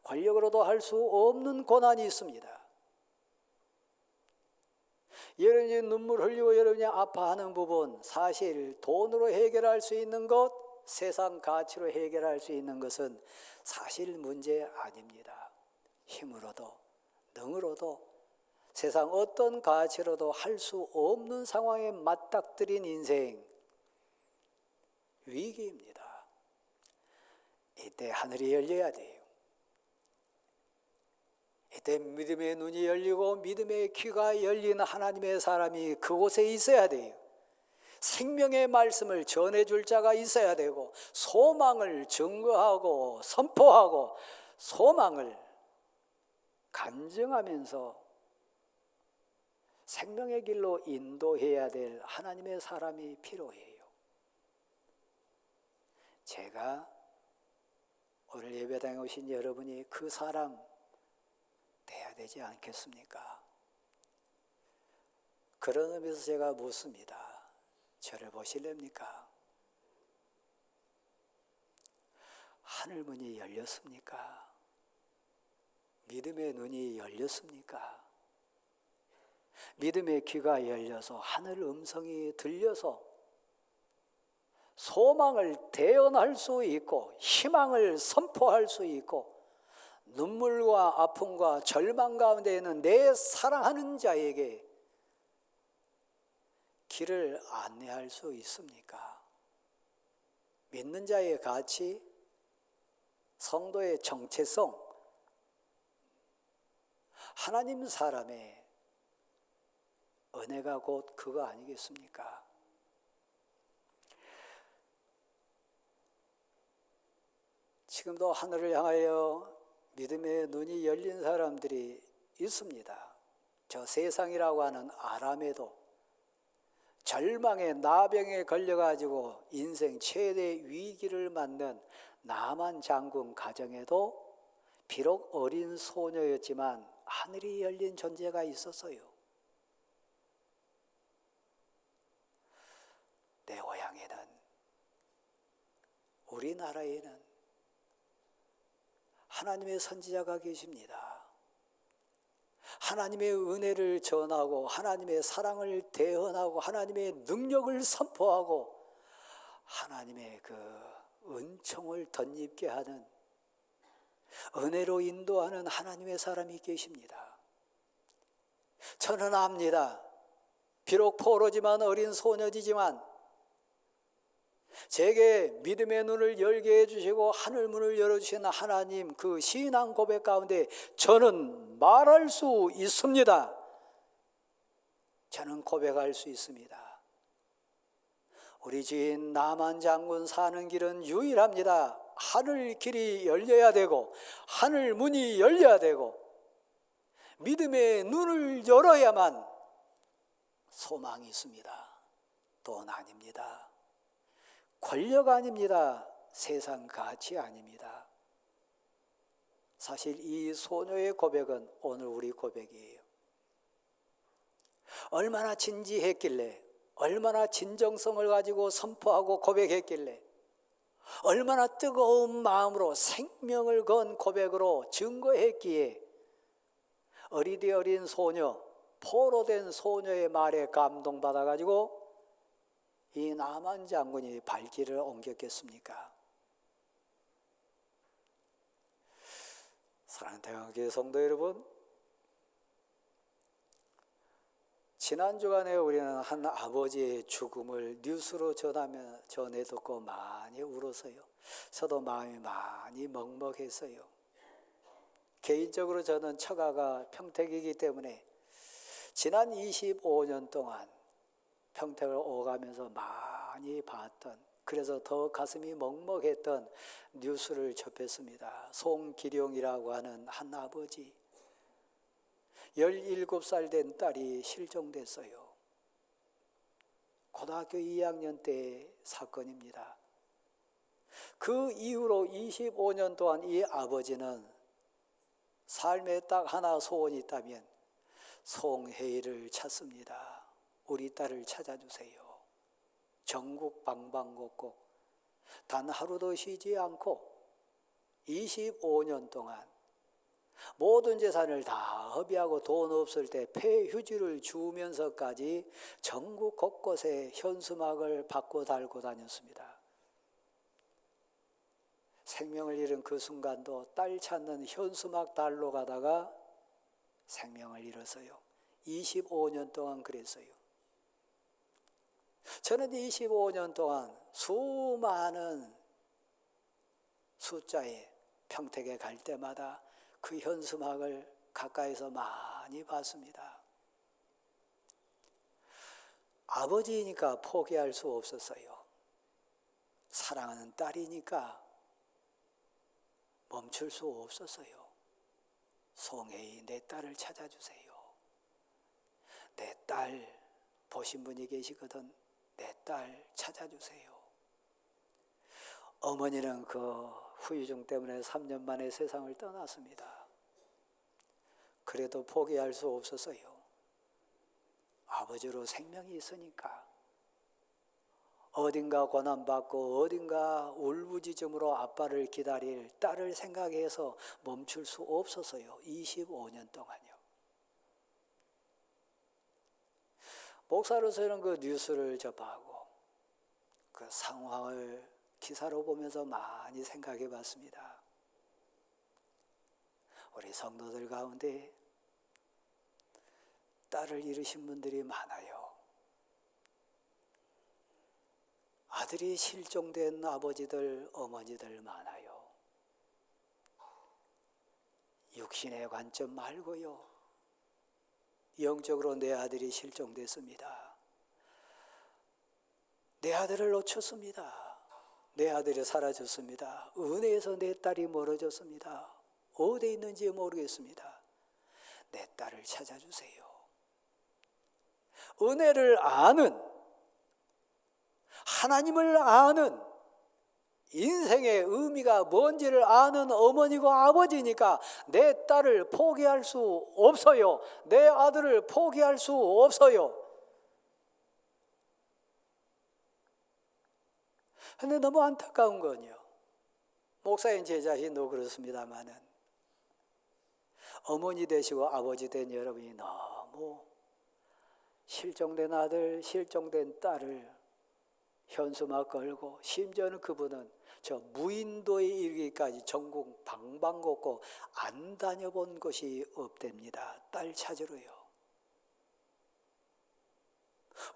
권력으로도 할 수 없는 고난이 있습니다. 여러분이 눈물 흘리고 여러분이 아파하는 부분, 사실 돈으로 해결할 수 있는 것, 세상 가치로 해결할 수 있는 것은 사실 문제 아닙니다. 힘으로도 능으로도 세상 어떤 가치로도 할 수 없는 상황에 맞닥뜨린 인생, 위기입니다. 이때 하늘이 열려야 돼요. 이때 믿음의 눈이 열리고 믿음의 귀가 열린 하나님의 사람이 그곳에 있어야 돼요. 생명의 말씀을 전해줄 자가 있어야 되고, 소망을 증거하고 선포하고 소망을 간증하면서 생명의 길로 인도해야 될 하나님의 사람이 필요해요. 제가 오늘 예배당에 오신 여러분이 그 사람 돼야 되지 않겠습니까? 그런 의미에서 제가 묻습니다. 저를 보실랍니까? 하늘문이 열렸습니까? 믿음의 눈이 열렸습니까? 믿음의 귀가 열려서 하늘 음성이 들려서 소망을 대언할 수 있고 희망을 선포할 수 있고 눈물과 아픔과 절망 가운데 있는 내 사랑하는 자에게 길을 안내할 수 있습니까? 믿는 자의 가치, 성도의 정체성, 하나님 사람의 은혜가 곧 그거 아니겠습니까? 지금도 하늘을 향하여 믿음의 눈이 열린 사람들이 있습니다. 저 세상이라고 하는 아람에도 절망의 나병에 걸려가지고 인생 최대 위기를 맞는 나만 장군 가정에도 비록 어린 소녀였지만 하늘이 열린 존재가 있었어요. 내 고향에는, 우리나라에는 하나님의 선지자가 계십니다. 하나님의 은혜를 전하고 하나님의 사랑을 대언하고 하나님의 능력을 선포하고 하나님의 그 은총을 덧입게 하는, 은혜로 인도하는 하나님의 사람이 계십니다. 저는 압니다. 비록 포로지만 어린 소녀지지만 제게 믿음의 눈을 열게 해주시고 하늘문을 열어주신 하나님, 그 신앙 고백 가운데 저는 말할 수 있습니다. 저는 고백할 수 있습니다. 우리 주인 나만 장군 사는 길은 유일합니다. 하늘 길이 열려야 되고 하늘 문이 열려야 되고 믿음의 눈을 열어야만 소망이 있습니다. 돈 아닙니다. 권력 아닙니다. 세상 가치 아닙니다. 사실 이 소녀의 고백은 오늘 우리 고백이에요. 얼마나 진지했길래, 얼마나 진정성을 가지고 선포하고 고백했길래, 얼마나 뜨거운 마음으로 생명을 건 고백으로 증거했기에 어리디 어린 소녀, 포로된 소녀의 말에 감동받아가지고 이 나만 장군이 발길을 옮겼겠습니까? 사랑하는 대형교회 성도 여러분, 지난 주간에 우리는 한 아버지의 죽음을 뉴스로 전해 듣고 많이 울었어요. 저도 마음이 많이 먹먹했어요. 개인적으로 저는 처가가 평택이기 때문에 지난 25년 동안 평택을 오가면서 많이 봤던, 그래서 더 가슴이 먹먹했던 뉴스를 접했습니다. 송기룡이라고 하는 한 아버지, 17살 된 딸이 실종됐어요. 고등학교 2학년 때 사건입니다. 그 이후로 25년 동안 이 아버지는 삶에 딱 하나 소원이 있다면 송혜일을 찾습니다. 우리 딸을 찾아주세요. 전국 방방곡곡 단 하루도 쉬지 않고 25년 동안 모든 재산을 다 허비하고 돈 없을 때 폐휴지를 주면서까지 전국 곳곳에 현수막을 받고 달고 다녔습니다. 생명을 잃은 그 순간도 딸 찾는 현수막 달러 가다가 생명을 잃었어요. 25년 동안 그랬어요. 저는 25년 동안 수많은 숫자에 평택에 갈 때마다 그 현수막을 가까이서 많이 봤습니다. 아버지니까 포기할 수 없었어요. 사랑하는 딸이니까 멈출 수 없었어요. 송혜이, 내 딸을 찾아주세요. 내 딸 보신 분이 계시거든. 내 딸 찾아주세요. 어머니는 그 후유증 때문에 3년 만에 세상을 떠났습니다. 그래도 포기할 수 없었어요. 아버지로 생명이 있으니까. 어딘가 고난받고 어딘가 울부짖음으로 아빠를 기다릴 딸을 생각해서 멈출 수 없었어요. 25년 동안요. 목사로서는 그 뉴스를 접하고 그 상황을 기사로 보면서 많이 생각해 봤습니다. 우리 성도들 가운데 딸을 잃으신 분들이 많아요. 아들이 실종된 아버지들, 어머니들 많아요. 육신의 관점 말고요. 영적으로 내 아들이 실종됐습니다. 내 아들을 놓쳤습니다. 내 아들이 사라졌습니다. 은혜에서 내 딸이 멀어졌습니다. 어디에 있는지 모르겠습니다. 내 딸을 찾아주세요. 은혜를 아는, 하나님을 아는, 인생의 의미가 뭔지를 아는 어머니고 아버지니까 내 딸을 포기할 수 없어요. 내 아들을 포기할 수 없어요. 근데 너무 안타까운 건요. 목사인 제 자신도 그렇습니다만은 어머니 되시고 아버지 된 여러분이 너무 실종된 아들, 실종된 딸을 현수막 걸고 심지어는 그분은 저 무인도에 이르기까지 전국 방방곡곡 안 다녀본 곳이 없답니다. 딸 찾으러요.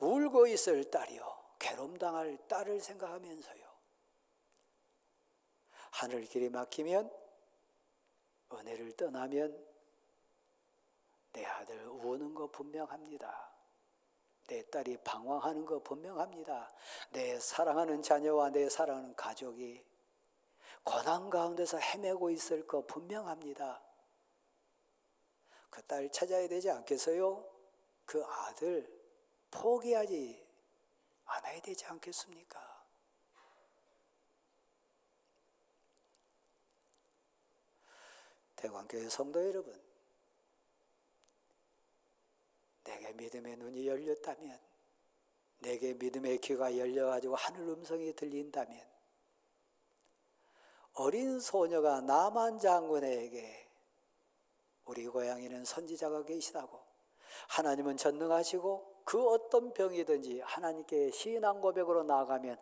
울고 있을 딸이요. 괴롭당할 딸을 생각하면서요. 하늘길이 막히면, 은혜를 떠나면 내 아들 우는 거 분명합니다. 내 딸이 방황하는 거 분명합니다. 내 사랑하는 자녀와 내 사랑하는 가족이 고난 가운데서 헤매고 있을 거 분명합니다. 그 딸 찾아야 되지 않겠어요? 그 아들 포기하지 않아야 되지 않겠습니까? 대관교회 성도 여러분, 내게 믿음의 눈이 열렸다면, 내게 믿음의 귀가 열려가지고 하늘 음성이 들린다면, 어린 소녀가 나만 장군에게 우리 고향에는 선지자가 계시다고, 하나님은 전능하시고 그 어떤 병이든지 하나님께 신앙 고백으로 나아가면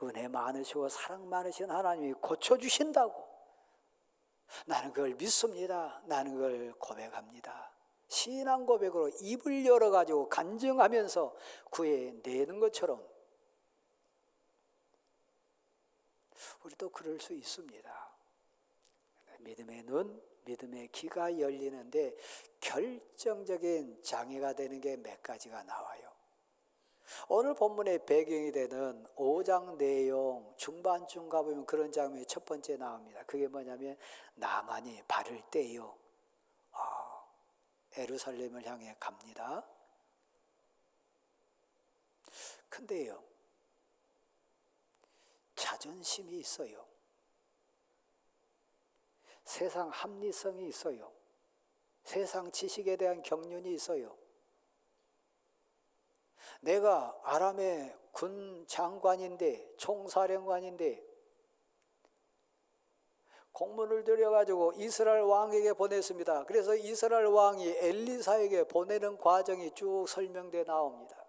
은혜 많으시고 사랑 많으신 하나님이 고쳐주신다고, 나는 그걸 믿습니다. 나는 그걸 고백합니다. 신앙 고백으로 입을 열어가지고 간증하면서 구해내는 것처럼 우리도 그럴 수 있습니다. 믿음의 눈, 믿음의 귀가 열리는데 결정적인 장애가 되는 게 몇 가지가 나와요. 오늘 본문의 배경이 되는 5장 내용 중반쯤 가보면 그런 장면이 첫 번째 나옵니다. 그게 뭐냐면 나만이 발을 떼요. 예루살렘을 향해 갑니다. 근데요, 자존심이 있어요. 세상 합리성이 있어요. 세상 지식에 대한 경륜이 있어요. 내가 아람의 군 장관인데, 총사령관인데 공문을 들여가지고 이스라엘 왕에게 보냈습니다. 그래서 이스라엘 왕이 엘리사에게 보내는 과정이 쭉 설명돼 나옵니다.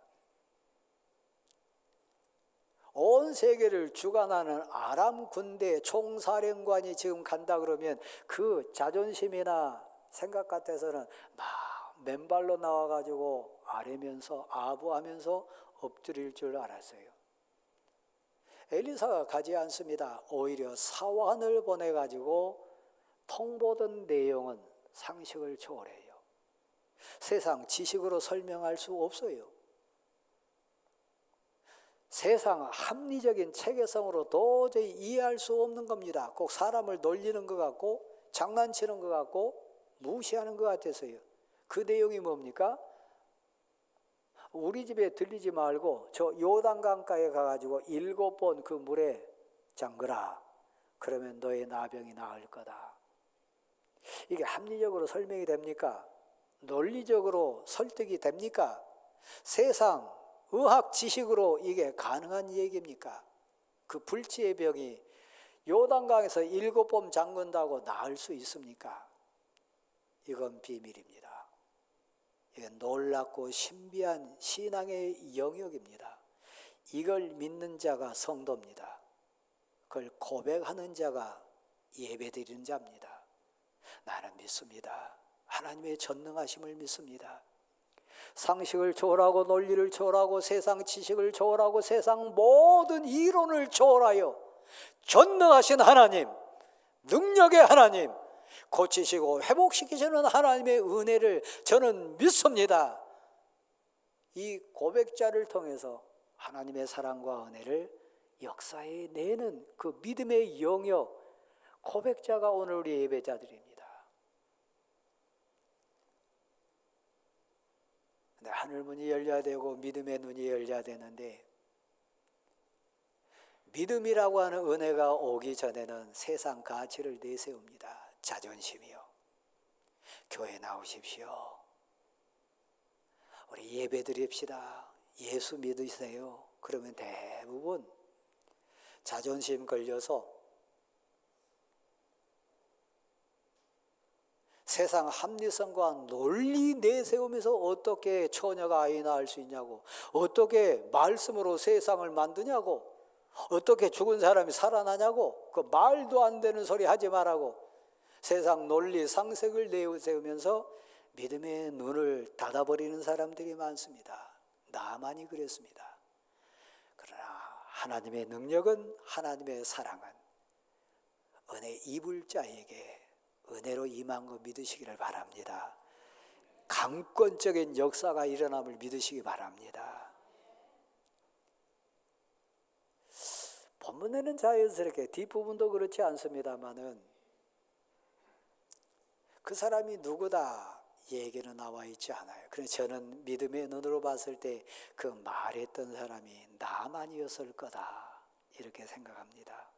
온 세계를 주관하는 아람 군대 총사령관이 지금 간다 그러면 그 자존심이나 생각 같아서는 막 맨발로 나와가지고 아뢰면서 아부하면서 엎드릴 줄 알았어요. 엘리사가 가지 않습니다. 오히려 사환을 보내가지고 통보된 내용은 상식을 초월해요. 세상 지식으로 설명할 수 없어요. 세상 합리적인 체계성으로 도저히 이해할 수 없는 겁니다. 꼭 사람을 놀리는 것 같고 장난치는 것 같고 무시하는 것 같아서요. 그 내용이 뭡니까? 우리 집에 들리지 말고 저 요단강가에 가가지고 7번 그 물에 잠그라. 그러면 너의 나병이 나을 거다. 이게 합리적으로 설명이 됩니까? 논리적으로 설득이 됩니까? 세상 의학 지식으로 이게 가능한 얘기입니까? 그 불치의 병이 요단강에서 7번 잠근다고 나을 수 있습니까? 이건 비밀입니다. 놀랍고 신비한 신앙의 영역입니다. 이걸 믿는 자가 성도입니다. 그걸 고백하는 자가 예배드리는 자입니다. 나는 믿습니다. 하나님의 전능하심을 믿습니다. 상식을 초월하고 논리를 초월하고 세상 지식을 초월하고 세상 모든 이론을 초월하여 전능하신 하나님, 능력의 하나님, 고치시고 회복시키시는 하나님의 은혜를 저는 믿습니다. 이 고백자를 통해서 하나님의 사랑과 은혜를 역사해 내는 그 믿음의 영역, 고백자가 오늘 우리 예배자들입니다. 근데 하늘문이 열려야 되고 믿음의 눈이 열려야 되는데 믿음이라고 하는 은혜가 오기 전에는 세상 가치를 내세웁니다. 자존심이요. 교회 나오십시오. 우리 예배 드립시다. 예수 믿으세요. 그러면 대부분 자존심 걸려서 세상 합리성과 논리 내세우면서 어떻게 처녀가 아이 낳을 수 있냐고, 어떻게 말씀으로 세상을 만드냐고, 어떻게 죽은 사람이 살아나냐고, 그 말도 안 되는 소리 하지 말라고 세상 논리 상식을 내세우면서 믿음의 눈을 닫아버리는 사람들이 많습니다. 나만이 그랬습니다. 그러나 하나님의 능력은, 하나님의 사랑은 은혜 입을 자에게 은혜로 임한 거 믿으시기를 바랍니다. 강권적인 역사가 일어남을 믿으시기 바랍니다. 본문에는 자연스럽게 뒷부분도 그렇지 않습니다만은 그 사람이 누구다 얘기는 나와 있지 않아요. 그래서 저는 믿음의 눈으로 봤을 때 그 말했던 사람이 나만이었을 거다 이렇게 생각합니다.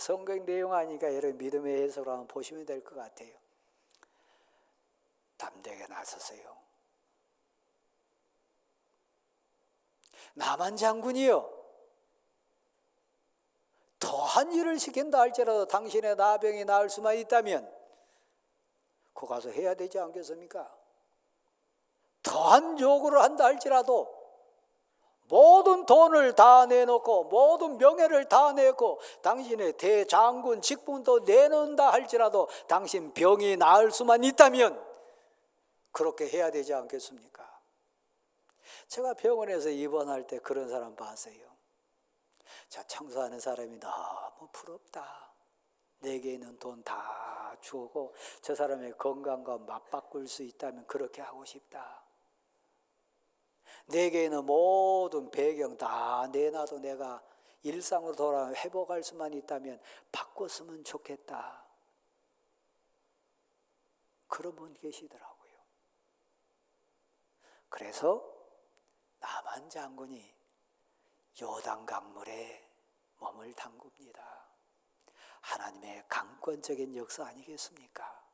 성경 내용 아니까 여러분 믿음의 해석으로 한번 보시면 될 것 같아요. 담대하게 나섰어요. 나만 장군이요, 더한 일을 시킨다 할지라도 당신의 나병이 나을 수만 있다면 그거 가서 해야 되지 않겠습니까? 더한 요구를 한다 할지라도 모든 돈을 다 내놓고 모든 명예를 다 내고 당신의 대장군 직분도 내놓는다 할지라도 당신 병이 나을 수만 있다면 그렇게 해야 되지 않겠습니까? 제가 병원에서 입원할 때 그런 사람 봤어요. 자, 청소하는 사람이 너무 부럽다. 내게 있는 돈 다 주고 저 사람의 건강과 맞바꿀 수 있다면 그렇게 하고 싶다. 내게 있는 모든 배경 다 내놔도 내가 일상으로 돌아 회복할 수만 있다면 바꿨으면 좋겠다. 그런 분 계시더라고요. 그래서 나만 장군이 요단 강물에 몸을 담굽니다. 하나님의 강권적인 역사 아니겠습니까?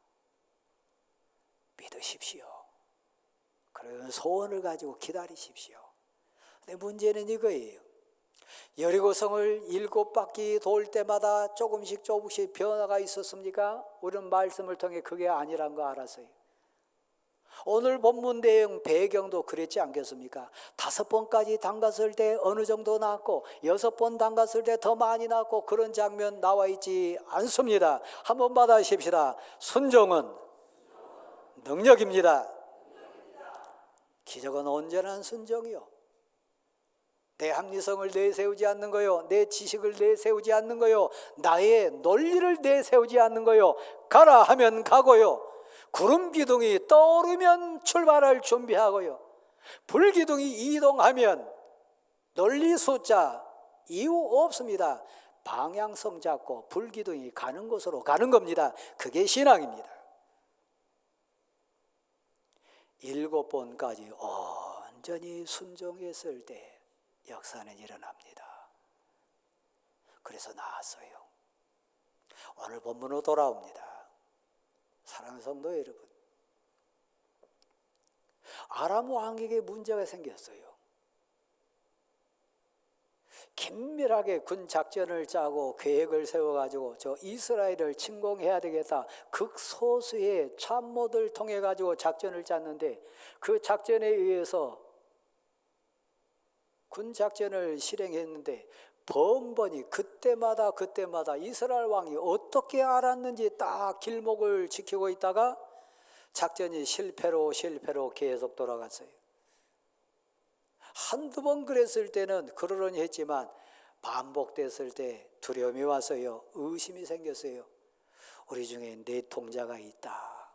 믿으십시오. 그런 소원을 가지고 기다리십시오. 근데 문제는 이거예요. 여리고성을 7바퀴 돌 때마다 조금씩 변화가 있었습니까? 우리는 말씀을 통해 그게 아니란 거 알았어요. 오늘 본문 내용 배경도 그랬지 않겠습니까? 5번까지 담갔을 때 어느 정도 나왔고 6번 담갔을 때 더 많이 나왔고 그런 장면 나와 있지 않습니다. 한번 받아십시다. 순종은 능력입니다. 기적은 온전한 순종이요. 내 합리성을 내세우지 않는 거요, 내 지식을 내세우지 않는 거요, 나의 논리를 내세우지 않는 거요. 가라 하면 가고요, 구름 기둥이 떠오르면 출발할 준비하고요, 불기둥이 이동하면 논리 숫자 이유 없습니다. 방향성 잡고 불기둥이 가는 곳으로 가는 겁니다. 그게 신앙입니다. 7번까지 온전히 순종했을 때 역사는 일어납니다. 그래서 나왔어요. 오늘 본문으로 돌아옵니다. 사랑하는 성도 여러분, 아람 왕에게 문제가 생겼어요. 긴밀하게 군 작전을 짜고 계획을 세워가지고 저 이스라엘을 침공해야 되겠다. 극소수의 참모들 통해 가지고 작전을 짰는데 그 작전에 의해서 군 작전을 실행했는데 번번이 그때마다 이스라엘 왕이 어떻게 알았는지 딱 길목을 지키고 있다가 작전이 실패로 계속 돌아갔어요. 한두 번 그랬을 때는 그러려니 했지만 반복됐을 때 두려움이 왔어요. 의심이 생겼어요. 우리 중에 내통자가 있다.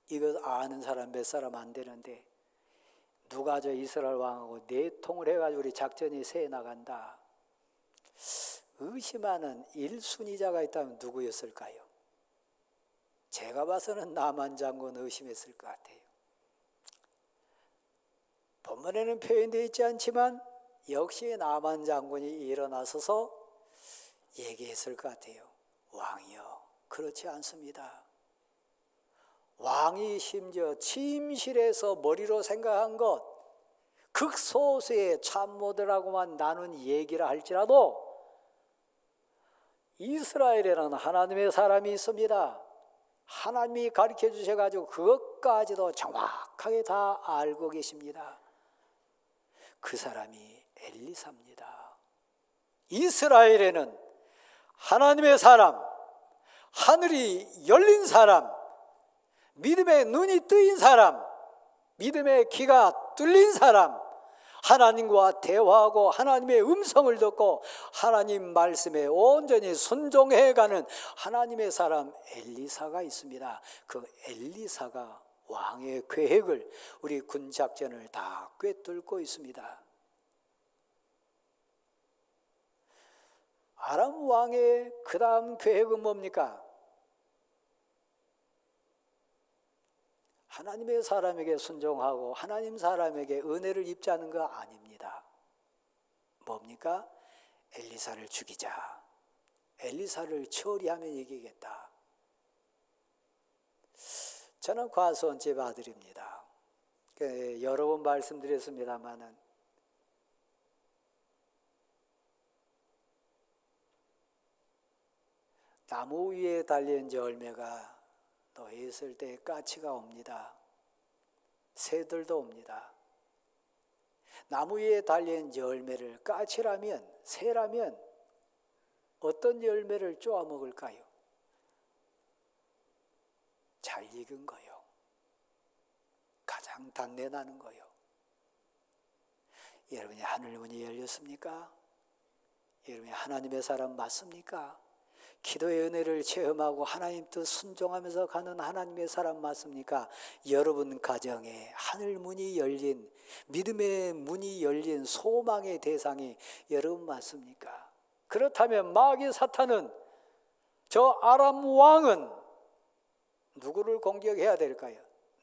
이거 아는 사람 몇 사람 안 되는데 누가 저 이스라엘 왕하고 내통을 해가지고 우리 작전이 새 나간다. 의심하는 1순위자가 있다면 누구였을까요? 제가 봐서는 나만 장군 의심했을 것 같아요. 본문에는 표현되어 있지 않지만 역시 나만 장군이 일어나서서 얘기했을 것 같아요. 왕이요, 그렇지 않습니다. 왕이 심지어 침실에서 머리로 생각한 것, 극소수의 참모들하고만 나눈 얘기를 할지라도 이스라엘에는 하나님의 사람이 있습니다. 하나님이 가르쳐 주셔가지고 그것까지도 정확하게 다 알고 계십니다. 그 사람이 엘리사입니다. 이스라엘에는 하나님의 사람, 하늘이 열린 사람, 믿음의 눈이 뜨인 사람, 믿음의 귀가 뚫린 사람, 하나님과 대화하고 하나님의 음성을 듣고 하나님 말씀에 온전히 순종해가는 하나님의 사람 엘리사가 있습니다. 그 엘리사가 왕의 계획을, 우리 군작전을 다 꿰뚫고 있습니다. 아람 왕의 그 다음 계획은 뭡니까? 하나님의 사람에게 순종하고 하나님 사람에게 은혜를 입자는 거 아닙니다. 뭡니까? 엘리사를 죽이자. 엘리사를 처리하면 이기겠다. 저는 과수원집 아들입니다. 여러 번 말씀드렸습니다마는 나무 위에 달린 열매가 놓였을 때 까치가 옵니다. 새들도 옵니다. 나무 위에 달린 열매를 까치라면, 새라면 어떤 열매를 쪼아 먹을까요? 잘 익은 거요. 가장 단내 나는 거요. 여러분이 하늘 문이 열렸습니까? 여러분이 하나님의 사람 맞습니까? 기도의 은혜를 체험하고 하나님 뜻 순종하면서 가는 하나님의 사람 맞습니까? 여러분 가정에 하늘 문이 열린, 믿음의 문이 열린 소망의 대상이 여러분 맞습니까? 그렇다면 마귀 사탄은, 저 아람 왕은 누구를 공격해야 될까요?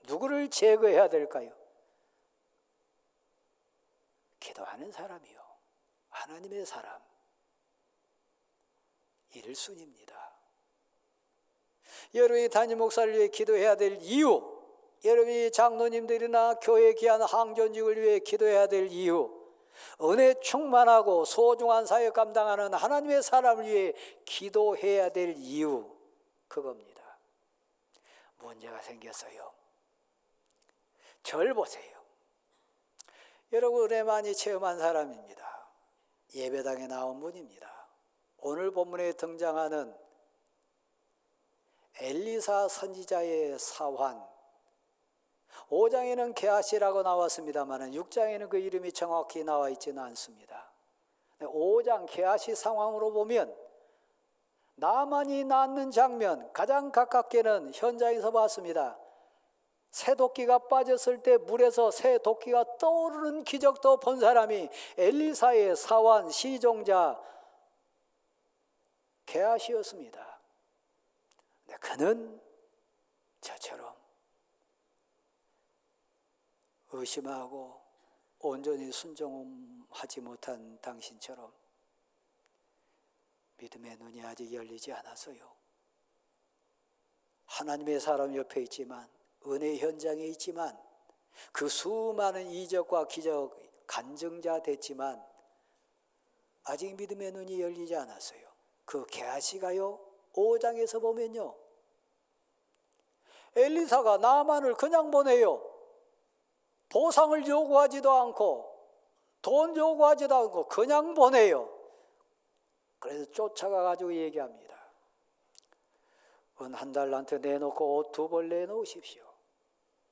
누구를 제거해야 될까요? 기도하는 사람이요, 하나님의 사람, 1순위입니다. 여러분이 담임 목사를 위해 기도해야 될 이유, 여러분이 장로님들이나 교회 귀한 항전직을 위해 기도해야 될 이유, 은혜 충만하고 소중한 사역 감당하는 하나님의 사람을 위해 기도해야 될 이유, 그겁니다. 문제가 생겼어요. 절 보세요. 여러분 은혜 많이 체험한 사람입니다. 예배당에 나온 분입니다. 오늘 본문에 등장하는 엘리사 선지자의 사환, 5장에는 게하시라고 나왔습니다만 6장에는 그 이름이 정확히 나와 있지는 않습니다. 5장 게하시 상황으로 보면 나만이 낳는 장면, 가장 가깝게는 현장에서 봤습니다. 새 도끼가 빠졌을 때 물에서 새 도끼가 떠오르는 기적도 본 사람이 엘리사의 사환 시종자 게하시였습니다. 그는 저처럼 의심하고 온전히 순종하지 못한 당신처럼 믿음의 눈이 아직 열리지 않았어요. 하나님의 사람 옆에 있지만, 은혜 현장에 있지만, 그 수많은 이적과 기적 간증자 됐지만 아직 믿음의 눈이 열리지 않았어요. 그 게하시가요, 5장에서 보면요, 엘리사가 나만을 그냥 보내요. 보상을 요구하지도 않고 돈 요구하지도 않고 그냥 보내요. 그래서 쫓아가 가지고 얘기합니다. 은 한 달란트 내놓고 옷 2벌 내놓으십시오.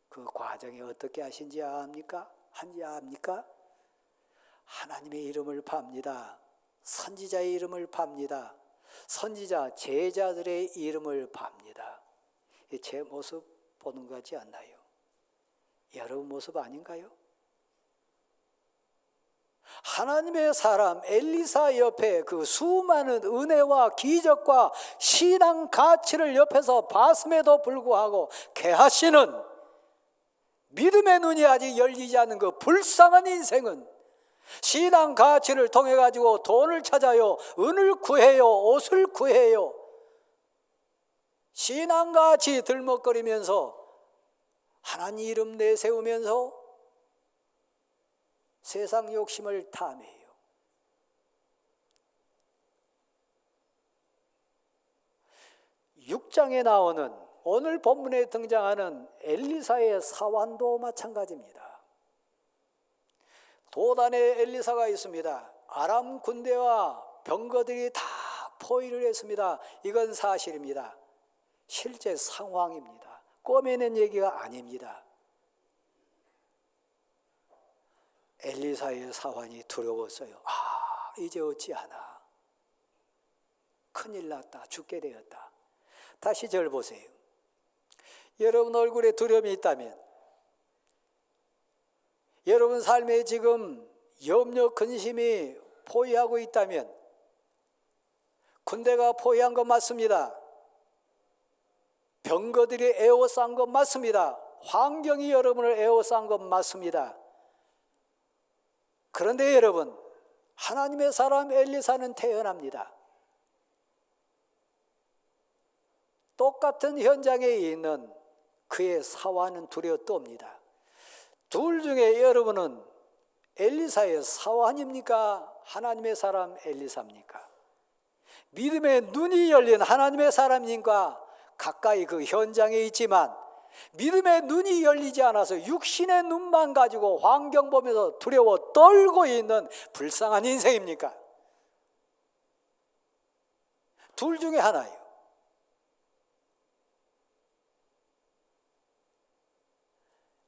그 과정이 어떻게 하신지 압니까? 한지 압니까? 하나님의 이름을 팝니다. 선지자의 이름을 팝니다. 선지자 제자들의 이름을 팝니다. 제 모습 보는 것 같지 않나요? 여러분 모습 아닌가요? 하나님의 사람 엘리사 옆에 그 수많은 은혜와 기적과 신앙 가치를 옆에서 봤음에도 불구하고 게하시는 믿음의 눈이 아직 열리지 않는 그 불쌍한 인생은 신앙 가치를 통해 가지고 돈을 찾아요, 은을 구해요, 옷을 구해요, 신앙 가치 들먹거리면서 하나님 이름 내세우면서 세상 욕심을 탐해요. (6장에) 나오는 오늘 본문에 등장하는 엘리사의 사환도 마찬가지입니다. 도단에 엘리사가 있습니다. 아람 군대와 병거들이 다 포위를 했습니다. 이건 사실입니다. 실제 상황입니다. 꼬매낸 얘기가 아닙니다. 엘리사의 사환이 두려웠어요. 이제 어찌하나, 큰일 났다, 죽게 되었다. 다시 저를 보세요. 여러분 얼굴에 두려움이 있다면, 여러분 삶에 지금 염려 근심이 포위하고 있다면, 군대가 포위한 것 맞습니다. 병거들이 에워싼 것 맞습니다. 환경이 여러분을 에워싼 것 맞습니다. 그런데 여러분, 하나님의 사람 엘리사는 태어납니다. 똑같은 현장에 있는 그의 사환은 두려워 떱니다. 둘 중에 여러분은 엘리사의 사환입니까? 하나님의 사람 엘리사입니까? 믿음의 눈이 열린 하나님의 사람님과 가까이 그 현장에 있지만 믿음의 눈이 열리지 않아서 육신의 눈만 가지고 환경 보면서 두려워 떨고 있는 불쌍한 인생입니까? 둘 중에 하나예요.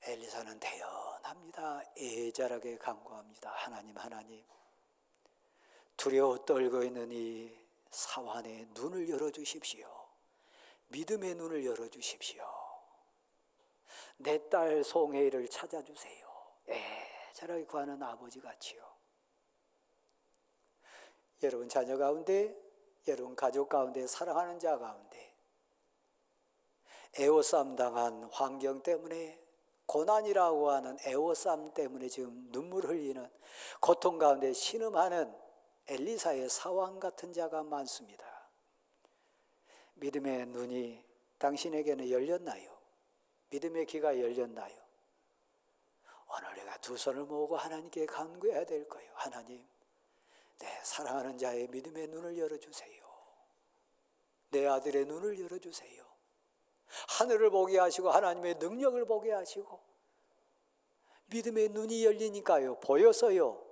엘리사는 태연합니다. 애절하게 간구합니다. 하나님, 하나님, 두려워 떨고 있는 이 사환의 눈을 열어주십시오. 믿음의 눈을 열어주십시오. 내 딸 송혜를 찾아주세요. 애절하게 구하는 아버지 같이요. 여러분 자녀 가운데, 여러분 가족 가운데, 사랑하는 자 가운데 애워싸움 당한 환경 때문에, 고난이라고 하는 애워싸움 때문에 지금 눈물 흘리는 고통 가운데 신음하는 엘리사의 사환 같은 자가 많습니다. 믿음의 눈이 당신에게는 열렸나요? 믿음의 귀가 열렸나요? 오늘 우리가 두 손을 모으고 하나님께 간구해야 될 거예요. 하나님, 내 사랑하는 자의 믿음의 눈을 열어주세요. 내 아들의 눈을 열어주세요. 하늘을 보게 하시고 하나님의 능력을 보게 하시고 믿음의 눈이 열리니까요, 보여서요.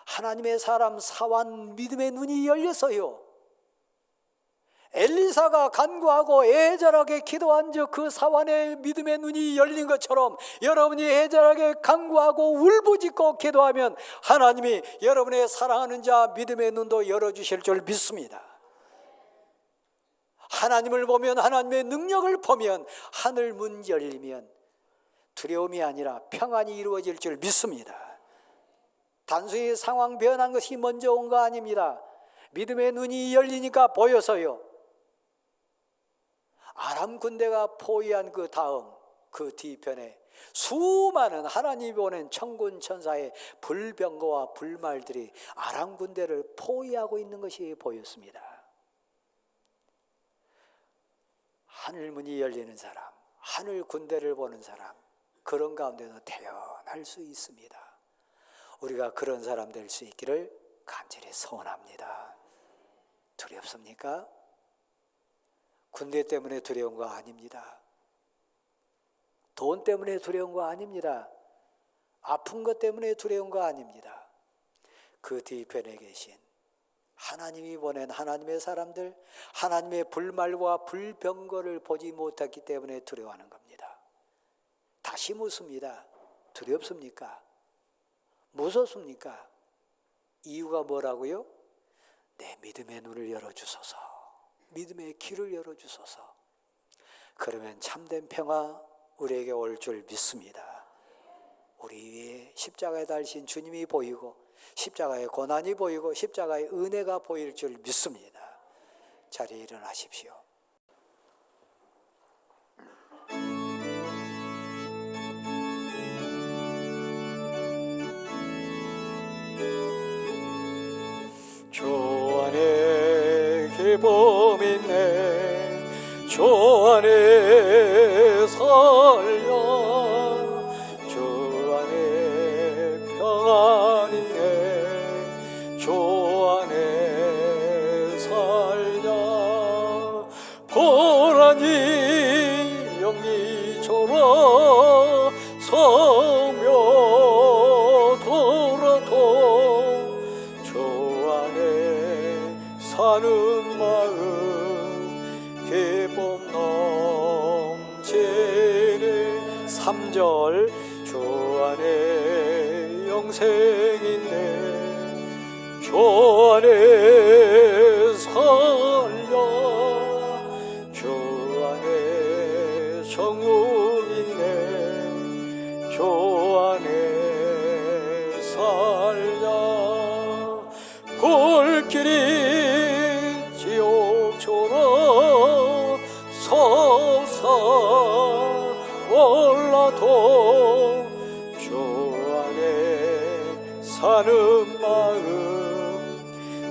하나님의 사람 사완 믿음의 눈이 열려서요. 엘리사가 간구하고 애절하게 기도한 즉 그 사완의 믿음의 눈이 열린 것처럼 여러분이 애절하게 간구하고 울부짖고 기도하면 하나님이 여러분의 사랑하는 자 믿음의 눈도 열어주실 줄 믿습니다. 하나님을 보면, 하나님의 능력을 보면, 하늘 문 열리면 두려움이 아니라 평안이 이루어질 줄 믿습니다. 단순히 상황 변한 것이 먼저 온 거 아닙니다. 믿음의 눈이 열리니까 보여서요. 아람 군대가 포위한 그 다음 그 뒤편에 수많은 하나님이 보낸 천군 천사의 불병거와 불말들이 아람 군대를 포위하고 있는 것이 보였습니다. 하늘문이 열리는 사람, 하늘 군대를 보는 사람, 그런 가운데서 태어날 수 있습니다. 우리가 그런 사람 될 수 있기를 간절히 소원합니다. 두렵습니까? 군대 때문에 두려운 거 아닙니다. 돈 때문에 두려운 거 아닙니다. 아픈 것 때문에 두려운 거 아닙니다. 그 뒤편에 계신 하나님이 보낸 하나님의 사람들, 하나님의 불말과 불병거를 보지 못했기 때문에 두려워하는 겁니다. 다시 묻습니다. 두렵습니까? 무섭습니까? 이유가 뭐라고요? 내 믿음의 눈을 열어주소서, 믿음의 길을 열어주소서. 그러면 참된 평화 우리에게 올 줄 믿습니다. 우리 위에 십자가에 달리신 주님이 보이고 십자가의 고난이 보이고 십자가의 은혜가 보일 줄 믿습니다. 자리에 일어나십시오. 주 안에 기쁨 있네, 주 안에 살려, 주 안에 평안 있네, 주 안에 살려. 보라니 영리처럼 성묘 돌아도 주 안에 사는 마음 기쁨 넘치네. 3절 주 안에 영생 있네, 주 안에 살려, 주 안에 정욱 있네, 주 안에 살려. 불길이 지옥처럼 솟아올라도 주 안에 사는 마음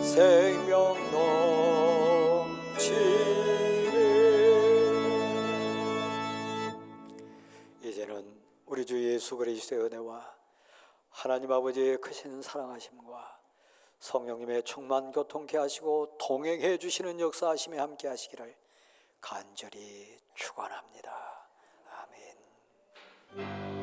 생명 넘치네. 이제는 우리 주 예수 그리스도의 은혜와 하나님 아버지의 크신 사랑하심과 성령님의 충만 교통케 하시고 동행해 주시는 역사하심에 함께 하시기를 간절히 축원합니다. 아멘.